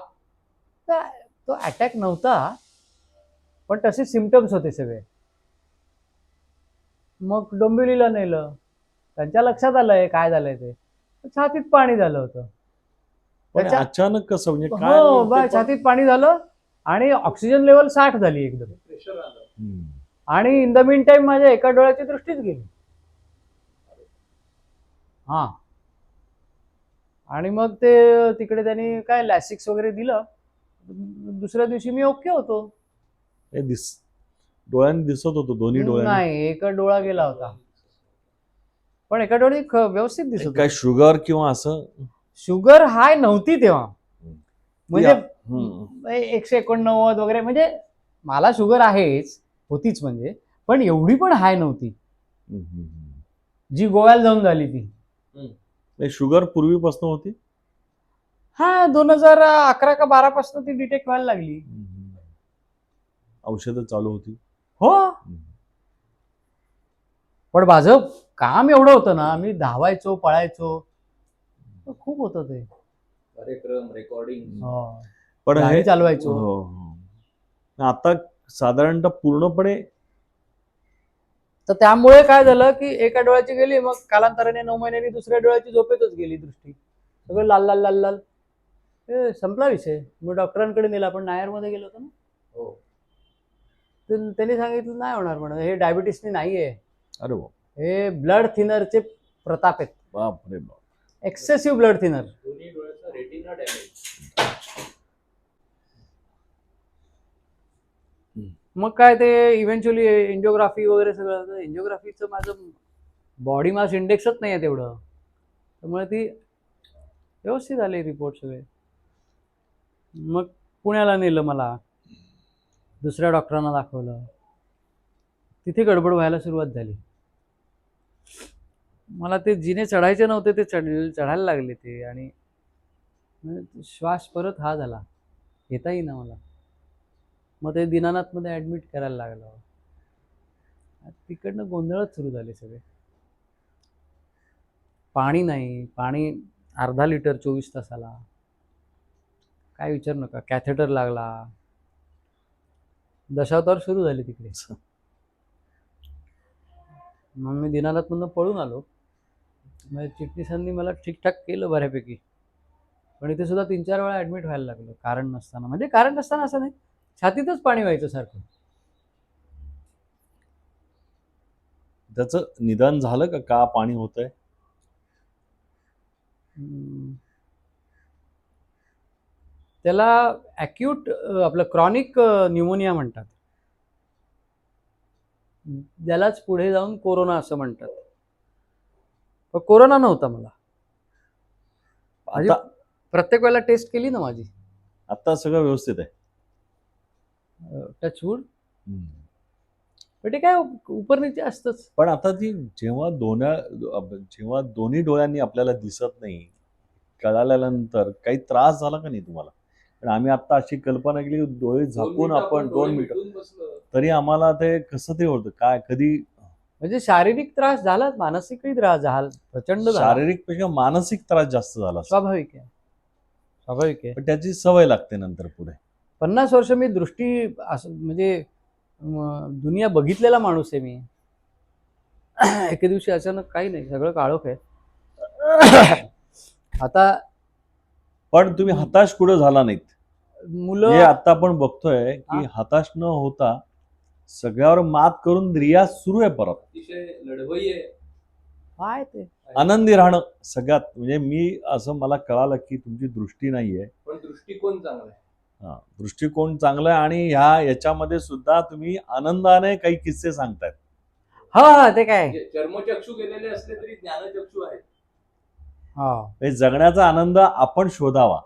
तर तो अटॅक नव्हता, पण तसे सिम्पटम्स होते सगळे. मग डोंबिवलीला नेलं. त्यांच्या लक्षात आलंय काय झालंय ते. छातीत पाणी झालं होतं. पण त्याच्या- अचानक कसं म्हणजे काय हो ते बा, पण- छातीत पाणी झालं आणि ऑक्सिजन लेवल 60 झाली एकदम. प्रेशर आलं. हम्म. आणि इन द मीन टाइम माझ्या एका डोळ्याची दृष्टीच गेली. हा. आणि मग ते तिकडे त्यांनी काय लॅसिक्स वगैरे दिलं. दुसऱ्या दिवशी मी ओके होतो. हे डोळ्यांनी दिसत होतं, दोन्ही डोळ्यांनी. नाही, एका डोळा गेला होता, पण एका डोळ्यात व्यवस्थित दिसत काय होतं. शुगर किंवा असं? शुगर हाय नव्हती तेव्हा, म्हणजे हम्म. 189 वगैरे, म्हणजे मला शुगर आहेच, होतीच म्हणजे, पण एवढी पण हाय नव्हती जी गोव्याला जाऊन झाली ती. हे शुगर पूर्वीपासून होती? हा, 2011 का 12 पासून ती डिटेक्ट व्हायला लागली. औषधं चालू होती? हो, पण माझं काम एवढं होतं ना, मी धावायचो, पळायचो, खूप होतं ते. कार्यक्रम, रेकॉर्डिंग. पण गाडी हे चालवायचो. हो, हो. आता साधारणतः पूर्णपणे तर त्यामुळे काय झालं की एका डोळ्याची गेली, मग कालांतराने 9 महिन्यांनी दुसऱ्या डोळ्याची झोपेतच गेली दृष्टी. सगळं लाल लाल लाल लाल. संपला विषय. मग डॉक्टरांकडे नेला, पण नायरमध्ये गेलो होतो ना. हो. तर त्यांनी सांगितलं नाही होणार म्हणून, हे डायबिटीसनी नाहीये, अरे बाप, हे ब्लड थिनरचे प्रताप आहेत, बापरे बाप. Excessive blood thinner. दोन्ही डोळ्याचा रेटिना डॅमेज. मग काय ते इव्हेंच्युअली एन्जिओग्राफी वगैरे सगळं. एन्जिओग्राफीचं माझं बॉडी मास इंडेक्सच नाही आहे तेवढं, त्यामुळे ती व्यवस्थित आले रिपोर्ट सगळे. मग पुण्याला नेलं मला, दुसऱ्या डॉक्टरांना दाखवलं. तिथे गडबड व्हायला सुरुवात झाली. मला ते जिने चढायचे नव्हते ते चढायला लागले ते, आणि श्वास परत हा झाला, घेता येईना मला. मग ते दीनानाथमध्ये ॲडमिट करायला लागलं. तिकडनं गोंधळच सुरू झाले सगळे. पाणी नाही, पाणी अर्धा लिटर 24 तासाला, काय विचार नका. कॅथेटर लागला, दशावतार सुरू झाले तिकडे. मग मी दीनानाथमधनं पळून आलो. मग चिटणीसांनी मला ठीकठाक केलं बऱ्यापैकी, पण इथे सुद्धा 3-4 वेळा ॲडमिट व्हायला लागलं कारण नसताना. म्हणजे कारण नसताना असं नाही, छातीतच पाणी व्हायचं सारखं. त्याचं निदान झालं का पाणी होतंय? त्याला ॲक्यूट आपलं क्रॉनिक न्यूमोनिया म्हणतात, त्यालाच पुढे जाऊन कोरोना असं म्हणतात. पण कोरोना नव्हता मला. आता प्रत्येक वेळेला टेस्ट केली ना माझी, आता सगळं व्यवस्थित आहे. टचवूड. पण ते काय उपरनीचे असतंच. पण आता ती जेव्हा दोन्ही डोळ्यांनी आपल्याला दिसत नाही, कळाल्यानंतर काही त्रास झाला का नाही तुम्हाला? पण आम्ही आता अशी कल्पना केली, डोळे झाकून आपण 2 मिनिटं, तरी आम्हाला ते कसं ते होतं काय कधी? म्हणजे शारीरिक त्रास झालाच, मानसिकही त्रास झाला, प्रचंड झाला. शारीरिक पेक्षा मानसिक त्रास जास्त झाला. स्वाभाविक आहे, स्वाभाविक आहे. पण त्याची सवय लागते नंतर पुढे. 50 वर्ष मी दृष्टी असं म्हणजे दुनिया बघितलेला माणूस आहे मी. एके दिवशी अचानक काही नाही, सगळं काळोख आहे. आता पण तुम्ही हताश कुठं झाला नाहीत. हे मुलं आता आपण बघतोय की हताश न होता सगळ्यावर मात करून रियाज सुरू आहे परत. अतिशय लढवई आहे. काय ते आनंदी राहणं सगळ्यात, म्हणजे मी असं मला कळालं की तुमची दृष्टी नाहीये, पण दृष्टिकोन चांगला आहे. दृष्टिकोन चांगला आहे. आणि याच्यामध्ये सुद्धा तुम्ही आनंदाने काही किस्से सांगतायत. हा ते काय म्हणजे चर्मचक्षू गेलेले असले तरी ज्ञानचक्षू आहेत. हे जगण्याचा आनंद आपण शोधावा.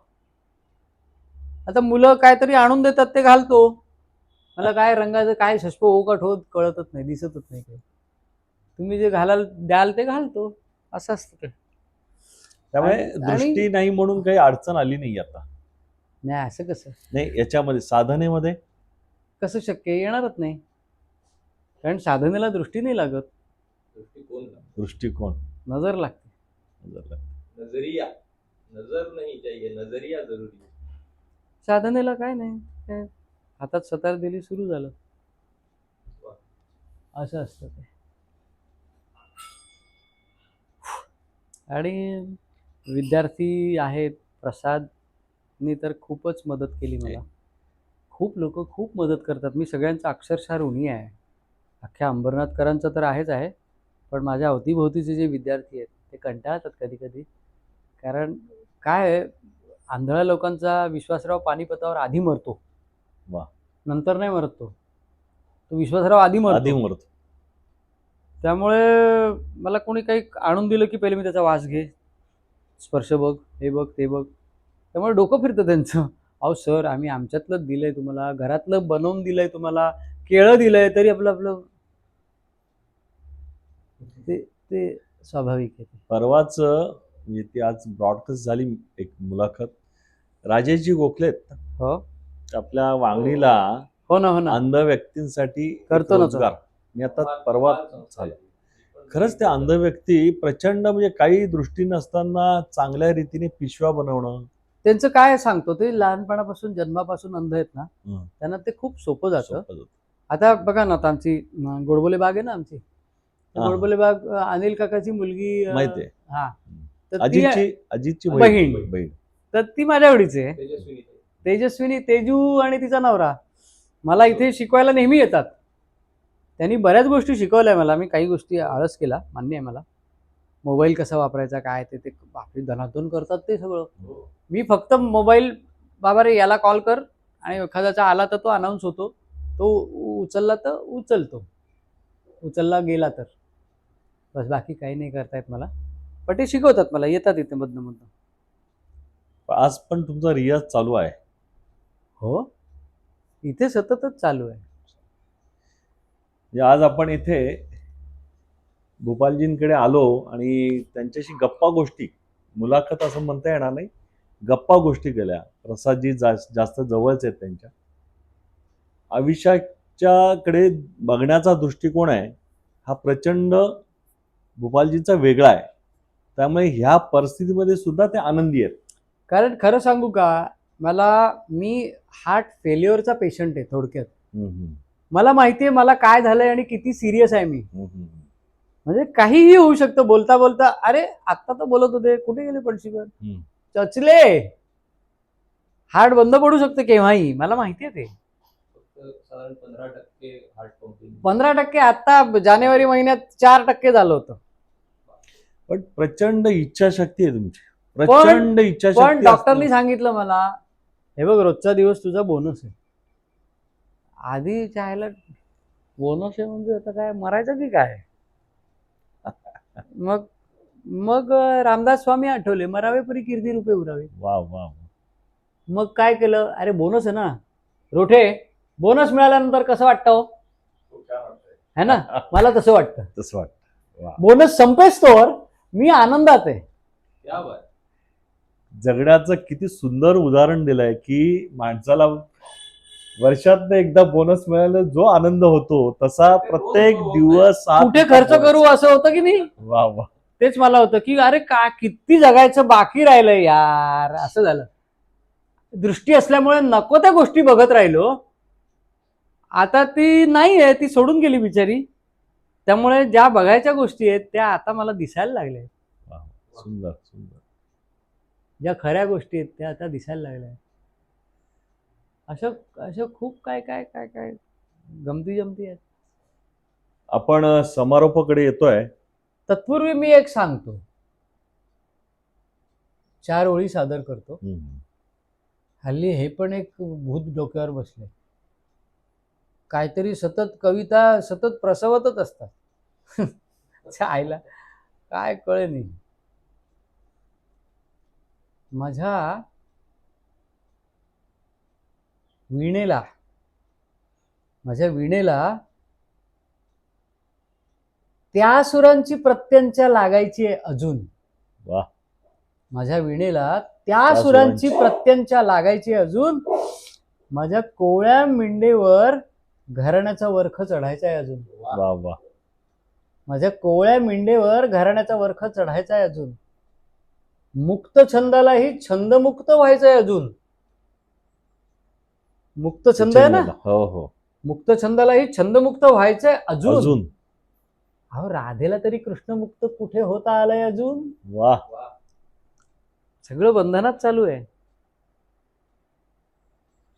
आता मुलं काहीतरी आणून देतात ते घालतो. मला काय रंगाचं काय शष्प ओकट होत कळतच नाही, दिसतच नाही काही. तुम्ही जे घालाल द्याल ते घालतो, असं असतं ते. त्यामुळे आणि- दृष्टी नाही म्हणून काही अडचण आली नाही आता. नाही असं कसं नाही, याच्यामध्ये साधनेमध्ये कसं शक्य आहे? येणारच नाही, कारण साधनेला दृष्टी नाही लागत. दृष्टिकोन नजर लागते. नजरिया, नजर नहीं चाहिए, नजरिया जरूरी है. साधनेला काय नाही, काय हातात सतार दिली, सुरू झालं. असं असतं ते. आणि विद्यार्थी आहेत, प्रसादनी तर खूपच मदत केली मला. खूप लोक खूप मदत करतात. मी सगळ्यांचा अक्षरशः ऋणी आहे. अख्ख्या अंबरनाथकरांचं तर आहेच आहे, पण माझ्या अवतीभोवतीचे जे विद्यार्थी आहेत ते कंटाळतात कधी कधी. कारण काय आहे, आंधळ्या लोकांचा विश्वासराव पानिपतावर आधी मरतो, वा. नंतर नाही मरत तो विश्वासराव आधी आधी मरतो. मरतो. त्यामुळे मला कोणी काही आणून दिलं की पहिले मी त्याचा वास घे, स्पर्श बघ, हे बघ ते बघ. त्यामुळे डोकं फिरतं त्यांचं. अहो सर, आम्ही आमच्यातलं दिलंय तुम्हाला, घरातलं बनवून दिलंय तुम्हाला, केळं दिलंय, तरी आपलं ते स्वाभाविक आहे. परवाच म्हणजे ती आज ब्रॉडकास्ट झाली एक मुलाखत. राजेशजी गोखले आहेत, हो आपल्या वांगणीला हो ना अंध व्यक्तींसाठी एक करतो ना तो. रोजगार. मी आता परवा झालं. खरंच त्या अंध व्यक्ती प्रचंड म्हणजे काही दृष्टी नसताना चांगल्या रीतीने पिशव्या बनवणं. त्यांचं काय सांगतो, ते लहानपणापासून जन्मापासून अंध आहेत ना, हं. त्यांना ते खूप सोपं जातं. सोपं जातं. आता बघा ना, आता आमची गोडबोले बाग आहे ना, आमची हा. गोडबोले बाग अनिल काकाची मुलगी, माहिती आहे. हा, तर ती अजितची बहीण. तर ती माझ्या एवढीच आहे. तेजस्विनी. तेजस्विनी, तेजू आणि तिचा नवरा मला इथे शिकवायला नेहमी येतात. त्यांनी बऱ्याच गोष्टी शिकवल्या मला. मी काही गोष्टी आळस केला, मान्य आहे मला. मोबाईल कसा वापरायचा, काय ते बापरे धनाधन करतात ते सगळं. मी फक्त मोबाईल, बाबा रे याला कॉल कर, आणि एखाद्याचा आला तर तो अनाऊन्स होतो, तो उचलला तर उचलतो, उचलला गेला तर बस, बाकी काही नाही करता येत मला. पण ते शिकवतात मला, येतात इथे मधनं मधनं. आज पण तुमचा रियाज चालू आहे. हो, इथे सततच चालू आहे. म्हणजे आज आपण इथे भूपालजींकडे आलो आणि त्यांच्याशी गप्पा गोष्टी, मुलाखत असं म्हणता येणार नाही, गप्पा गोष्टी केल्या. प्रसादजी जास्त जवळच आहेत त्यांच्या. आयुष्याच्याकडे बघण्याचा दृष्टिकोन आहे हा प्रचंड भूपालजींचा वेगळा आहे. त्यामुळे ह्या परिस्थितीमध्ये सुद्धा ते आनंदी आहेत. कारण खरं सांगू का, मी हार्ट फेल्युअरचा पेशंट आहे थोडक्यात. मला माहिती आहे मला काय झालंय आणि किती सिरियस आहे मी. म्हणजे काहीही होऊ शकतं. बोलता बोलता, अरे आत्ता तर बोलत होते, कुठे गेले पणशीकर, चचले, हार्ट बंद पडू शकतं केव्हाही. मला माहिती आहे ते. साधारण 15% हार्ट पंपिंग. 15%, आता जानेवारी महिन्यात 4% झालं होतं. पण प्रचंड इच्छाशक्ती आहे तुमची, प्रचंड पण इच्छाशक्ती. डॉक्टरनी सांगितलं मला, हे बघ रोजचा दिवस तुझा बोनस आहे. आधी चायला बोनस आहे म्हणजे आता काय मरायचं की काय. मग रामदास स्वामी आठवले, मरावे परी कीर्ती रूपे उरावे. वा वा. मग काय केलं, अरे बोनस आहे ना रोठे, बोनस मिळाल्यानंतर कसं वाटतं है ना, मला तसं वाटतं. तसं वाटतं. वा. बोनस संपेस्तोवर मी आनंदात आहे. क्या बात. जगण्याचं किती सुंदर उदाहरण दिलंय की माणसाला वर्षात एकदा बोनस मिळायला जो आनंद होतो तसा प्रत्येक दिवस कुठे खर्च करू असं होतं की नाही. वा वा. तेच मला होतं की अरे का किती जगायचं बाकी राहिलंय यार, असं झालं. दृष्टी असल्यामुळे नको त्या गोष्टी बघत राहिलो. आता ती नाही आहे, ती सोडून गेली बिचारी. त्यामुळे ज्या बघायच्या गोष्टी आहेत त्या आता मला दिसायला लागल्या. सुंदर सुंदर. ज्या खऱ्या गोष्टी आहेत त्या आता दिसायला लागल्या. अशा खूप काय काय काय काय गमती जमती आहेत. आपण समारोपाकडे येतोय. तत्पूर्वी मी एक सांगतो, 4 ओळी सादर करतो. हल्ली हे पण एक भूत डोक्यावर बसले, काहीतरी सतत कविता सतत प्रसवतच असतात. आईला काय कळे नाही. माझ्या वीणेला त्या सुरांची प्रत्यंचा लागायची आहे अजून. वा. माझ्या वीणेला त्या सुरांची प्रत्यंचा लागायची अजून. माझ्या कोवळ्या मिंडेवर घराण्याचा वर्ख चढायचा आहे अजून. वा वा. माझ्या कोवळ्या मेंढेवर घराण्याचा वरखा चढायचा आहे अजून. मुक्त छंदालाही छंदमुक्त व्हायचंय अजून. मुक्त छंद आहे ना, हो हो मुक्त छंदालाही छंदमुक्त व्हायचंय अजून. अजून अहो राधेला तरी कृष्णमुक्त कुठे होता आलंय अजून. वा सगळं बंधनात चालू आहे,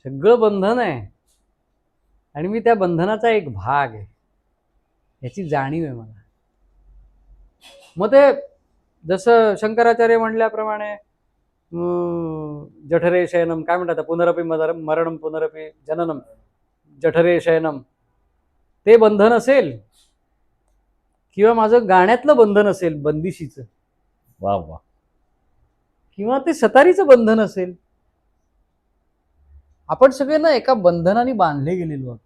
सगळं बंधन आहे आणि मी त्या बंधनाचा एक भाग आहे याची जाणीव आहे मला. मग ते जसं शंकराचार्य म्हणल्याप्रमाणे जठरे शयनम, काय म्हणतात, पुनरपि मरणम पुनरपि जननम जठरे शयनम, ते बंधन असेल किंवा माझं गाण्यातलं बंधन असेल बंदिशीचं, वा वा किंवा ते सतारीचं बंधन असेल, आपण सगळे ना एका बंधनाने बांधले गेलेलो आहोत.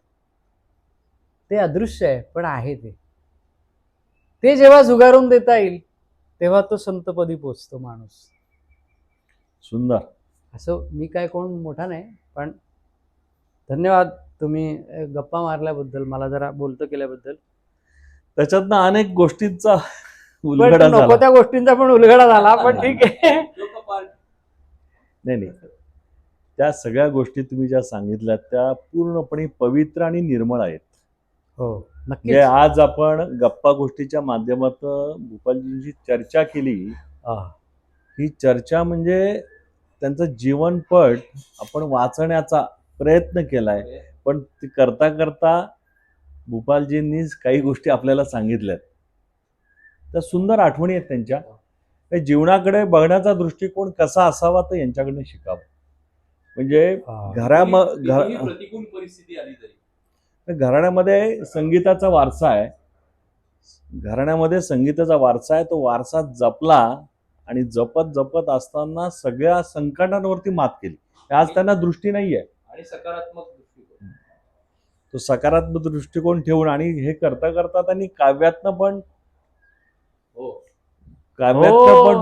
ते अदृश्य आहे पण आहे ते जेव्हा झुगारून देता येईल तेव्हा तो संतपदी पोचतो माणूस. सुंदर. असं मी काय कोण मोठा नाही, पण धन्यवाद तुम्ही गप्पा मारल्याबद्दल, मला जरा बोलतं केल्याबद्दल. त्याच्यातनं अनेक गोष्टींचा पण उलगडा नको झाला. त्या गोष्टींचा पण उलगडा झाला, पण ठीक आहे. नाही त्या सगळ्या गोष्टी तुम्ही ज्या सांगितल्या त्या पूर्णपणे पवित्र आणि निर्मळ आहेत. हो म्हणजे नक्की. आज आपण गप्पा गोष्टीच्या माध्यमातून भूपालजींची चर्चा केली. ही चर्चा म्हणजे त्यांचं जीवनपट आपण वाचण्याचा प्रयत्न केलाय, पण ती करता करता भूपालजींनी काही गोष्टी आपल्याला सांगितल्यात. त्या सुंदर आठवणी आहेत त्यांच्या. त्या जीवनाकडे बघण्याचा दृष्टिकोन कसा असावा तर यांच्याकडनं शिकावं. म्हणजे कितीही प्रतिकूल परिस्थिती आली तरी घराण्यामध्ये संगीताचा वारसा आहे, घराण्यामध्ये संगीताचा वारसा आहे. तो वारसा जपला आणि जपत जपत असताना सगळ्या संकटांवरती मात केली. आज त्यांना दृष्टी नाहीये आणि सकारात्मक दृष्टिकोन, तो सकारात्मक दृष्टिकोन ठेवून आणि हे करता करता त्यांनी काव्यातनं पण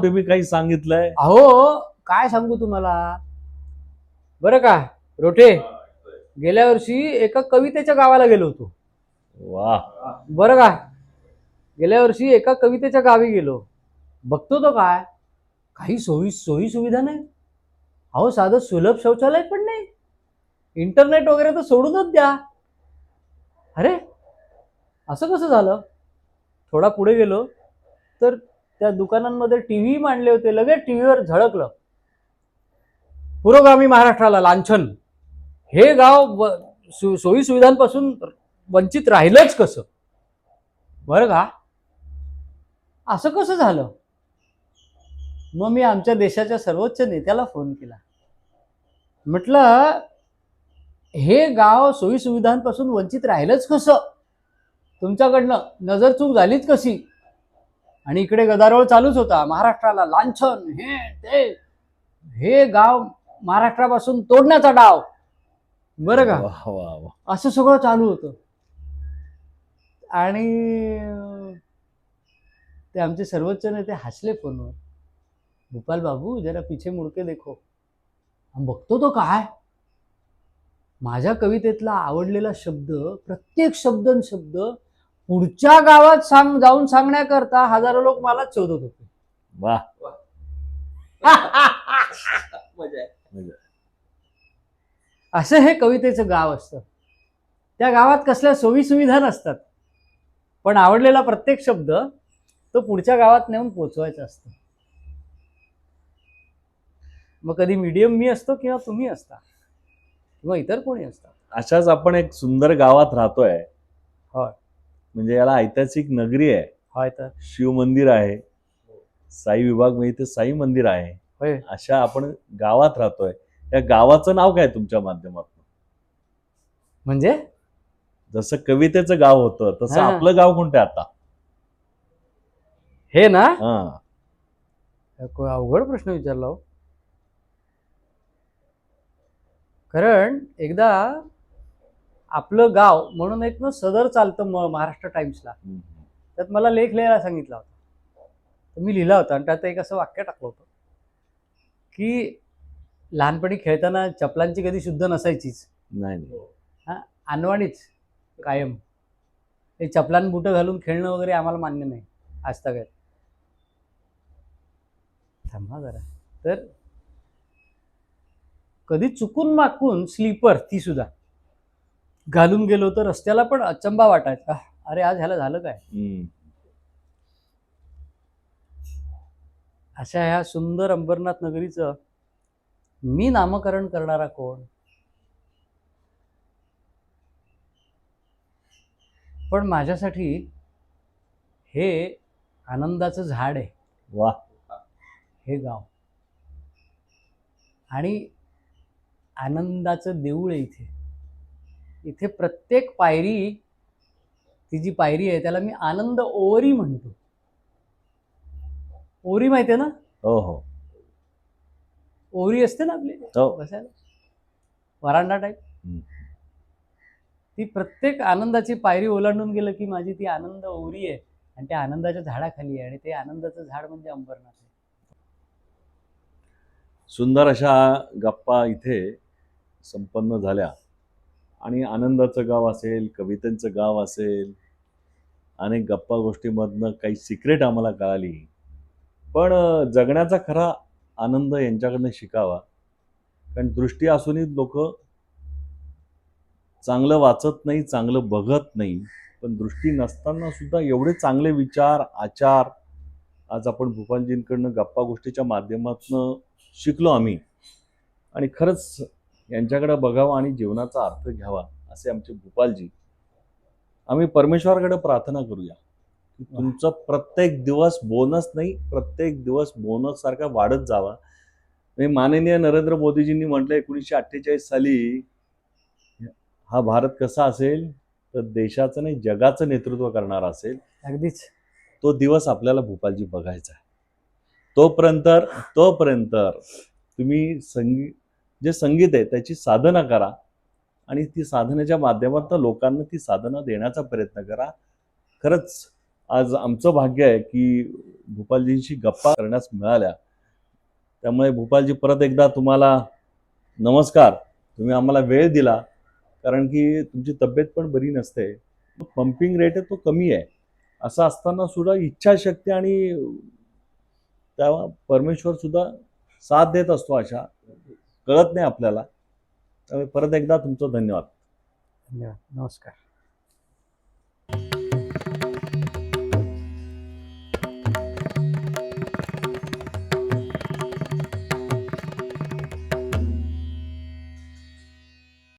तुम्ही काही सांगितलंय. अहो काय सांगू तुम्हाला बरं का रोठे, गेल्या वर्षी एका कवितेच्या गावाला गेलो होतो. वा बरं का, गेल्या वर्षी एका कवितेच्या गावी गेलो. बघतो तो काय, काही सोयी सुविधा नाही. अहो साधं सुलभ शौचालय पण नाही, इंटरनेट वगैरे तर सोडूनच द्या. अरे असं कसं झालं. थोडा पुढे गेलो तर त्या दुकानांमध्ये टीव्ही मांडले होते. लगेच टीव्हीवर झळकलं, पुरोगामी महाराष्ट्राला लांछन. हे गाव सोयी सुविधांपासून वंचित राहिलंच कसं. बरं का, असं कसं झालं. मग मी आमच्या देशाच्या सर्वोच्च नेत्याला फोन केला. म्हटलं हे गाव सोयी सुविधांपासून वंचित राहिलंच कसं, तुमच्याकडनं नजरचूक झालीच कशी. आणि इकडे गदारोळ चालूच होता, महाराष्ट्राला लांछन हे ते, हे गाव महाराष्ट्रापासून तोडण्याचा डाव. बरं का, वा वा वा. असं सगळं चालू होतं. आणि ते आमचे सर्वोच्च नेते हसले फोनवर. भूपाल बाबू जरा पीछे मुडके देखो. बघतो तो काय, माझ्या कवितेतला आवडलेला शब्द, प्रत्येक शब्द पुढच्या गावात जाऊन सांगण्याकरता हजारो लोक मलाच शोधत होते. वा मजा आहे. असं हे कवितेचं गाव असतं. त्या गावात कसल्या सोयी सुविधा नसतात, पण आवडलेला प्रत्येक शब्द तो पुढच्या गावात नेऊन पोचवायचा असतो. मग कधी मीडियम मी असतो किंवा तुम्ही असता किंवा इतर कोणी असतात. अशाच आपण एक सुंदर गावात राहतोय. होय. म्हणजे याला ऐतिहासिक नगरी आहे. होय तर शिव मंदिर आहे, साई विभाग म्हणजे साई मंदिर आहे. होय. अशा आपण गावात राहतोय. या गावाचं नाव काय तुमच्या माध्यमातून. म्हणजे जसं कवितेचं गाव होतं तसं हा. आपलं गाव कोणतं आहे आता. हे ना, हा अवघड प्रश्न विचारला हो. कारण एकदा आपलं गाव म्हणून एक ना सदर चालतं महाराष्ट्र टाइम्सला, त्यात मला लेख लिहायला सांगितला होता. तर मी लिहिला होता आणि त्यात एक असं वाक्य टाकलं होतं की लहानपणी खेळताना चपलांची कधी शुद्ध नसायचीच, नाही अनवाणीच कायम. हे चपलान बुटं घालून खेळणं वगैरे आम्हाला मान्य नाही आज तक. थांबा जरा. तर कधी चुकून माकून स्लीपर ती सुद्धा घालून गेलो तर रस्त्याला पण अचंबा वाटायचा. अरे आज ह्याला झालं काय. अशा ह्या सुंदर अंबरनाथ नगरीचं मी नामकरण करणारा कोण. पण माझ्यासाठी हे आनंदाचं झाड आहे. वा. हे गाव आणि आनंदाचं देऊळ आहे इथे. इथे प्रत्येक पायरी, ती जी पायरी आहे त्याला मी आनंद ओवरी म्हणतो. ओवरी माहितीये ना. हो हो ओवरी असते ना आपली हो. बसायला वरांडा टाईप. हम्म. ती प्रत्येक आनंदाची पायरी ओलांडून गेलं की माझी ती आनंद ओवरी आहे आणि त्या आनंदाच्या झाडाखाली आहे आणि ते आनंदाचं झाड म्हणजे अंबरनाथ आहे. सुंदर अशा गप्पा इथे संपन्न झाल्या आणि आनंदाचं गाव असेल, कवितेचं गाव असेल, अनेक गप्पा गोष्टीमधनं काही सिक्रेट आम्हाला कळाली. पण जगण्याचा खरा आनंद यांच्याकडनं शिकावा. कारण दृष्टी असूनही लोक चांगलं वाचत नाही, चांगलं बघत नाही. पण दृष्टी नसताना सुद्धा एवढे चांगले विचार, आचार आज आपण भूपालजींकडनं गप्पा गोष्टीच्या माध्यमातून शिकलो आम्ही. आणि खरंच यांच्याकडे बघावं आणि जीवनाचा अर्थ घ्यावा असे आमचे भूपालजी. आम्ही परमेश्वराकडे प्रार्थना करूया की तुमचा प्रत्येक दिवस बोनस नाही, प्रत्येक दिवस बोनस सारखा वाढत जावा. म्हणजे माननीय नरेंद्र मोदीजींनी म्हटलं 1948 साली हा भारत कसा असेल तर देशाचं नाही जगाचं नेतृत्व करणारा असेल. अगदीच. तो दिवस आपल्याला भूपालजी बघायचा आहे. तोपर्यंत तुम्ही जे संगीत आहे त्याची साधना करा आणि ती साधनेच्या माध्यमातून लोकांना ती साधना देण्याचा प्रयत्न करा. खरंच आज आमचं भाग्य आहे की भूपालजींशी गप्पा करण्यास मिळाल्या. त्यामुळे भूपालजी परत एकदा तुम्हाला नमस्कार. तुम्ही आम्हाला वेळ दिला कारण की तुमची तब्येत पण बरी नसते. पंपिंग रेट आहे तो कमी आहे. असं असताना सुद्धा इच्छाशक्ती आणि त्या परमेश्वर सुद्धा साथ देत असतो. अशा कळत नाही आपल्याला. त्यामुळे परत एकदा तुमचं धन्यवाद. धन्यवाद. नमस्कार.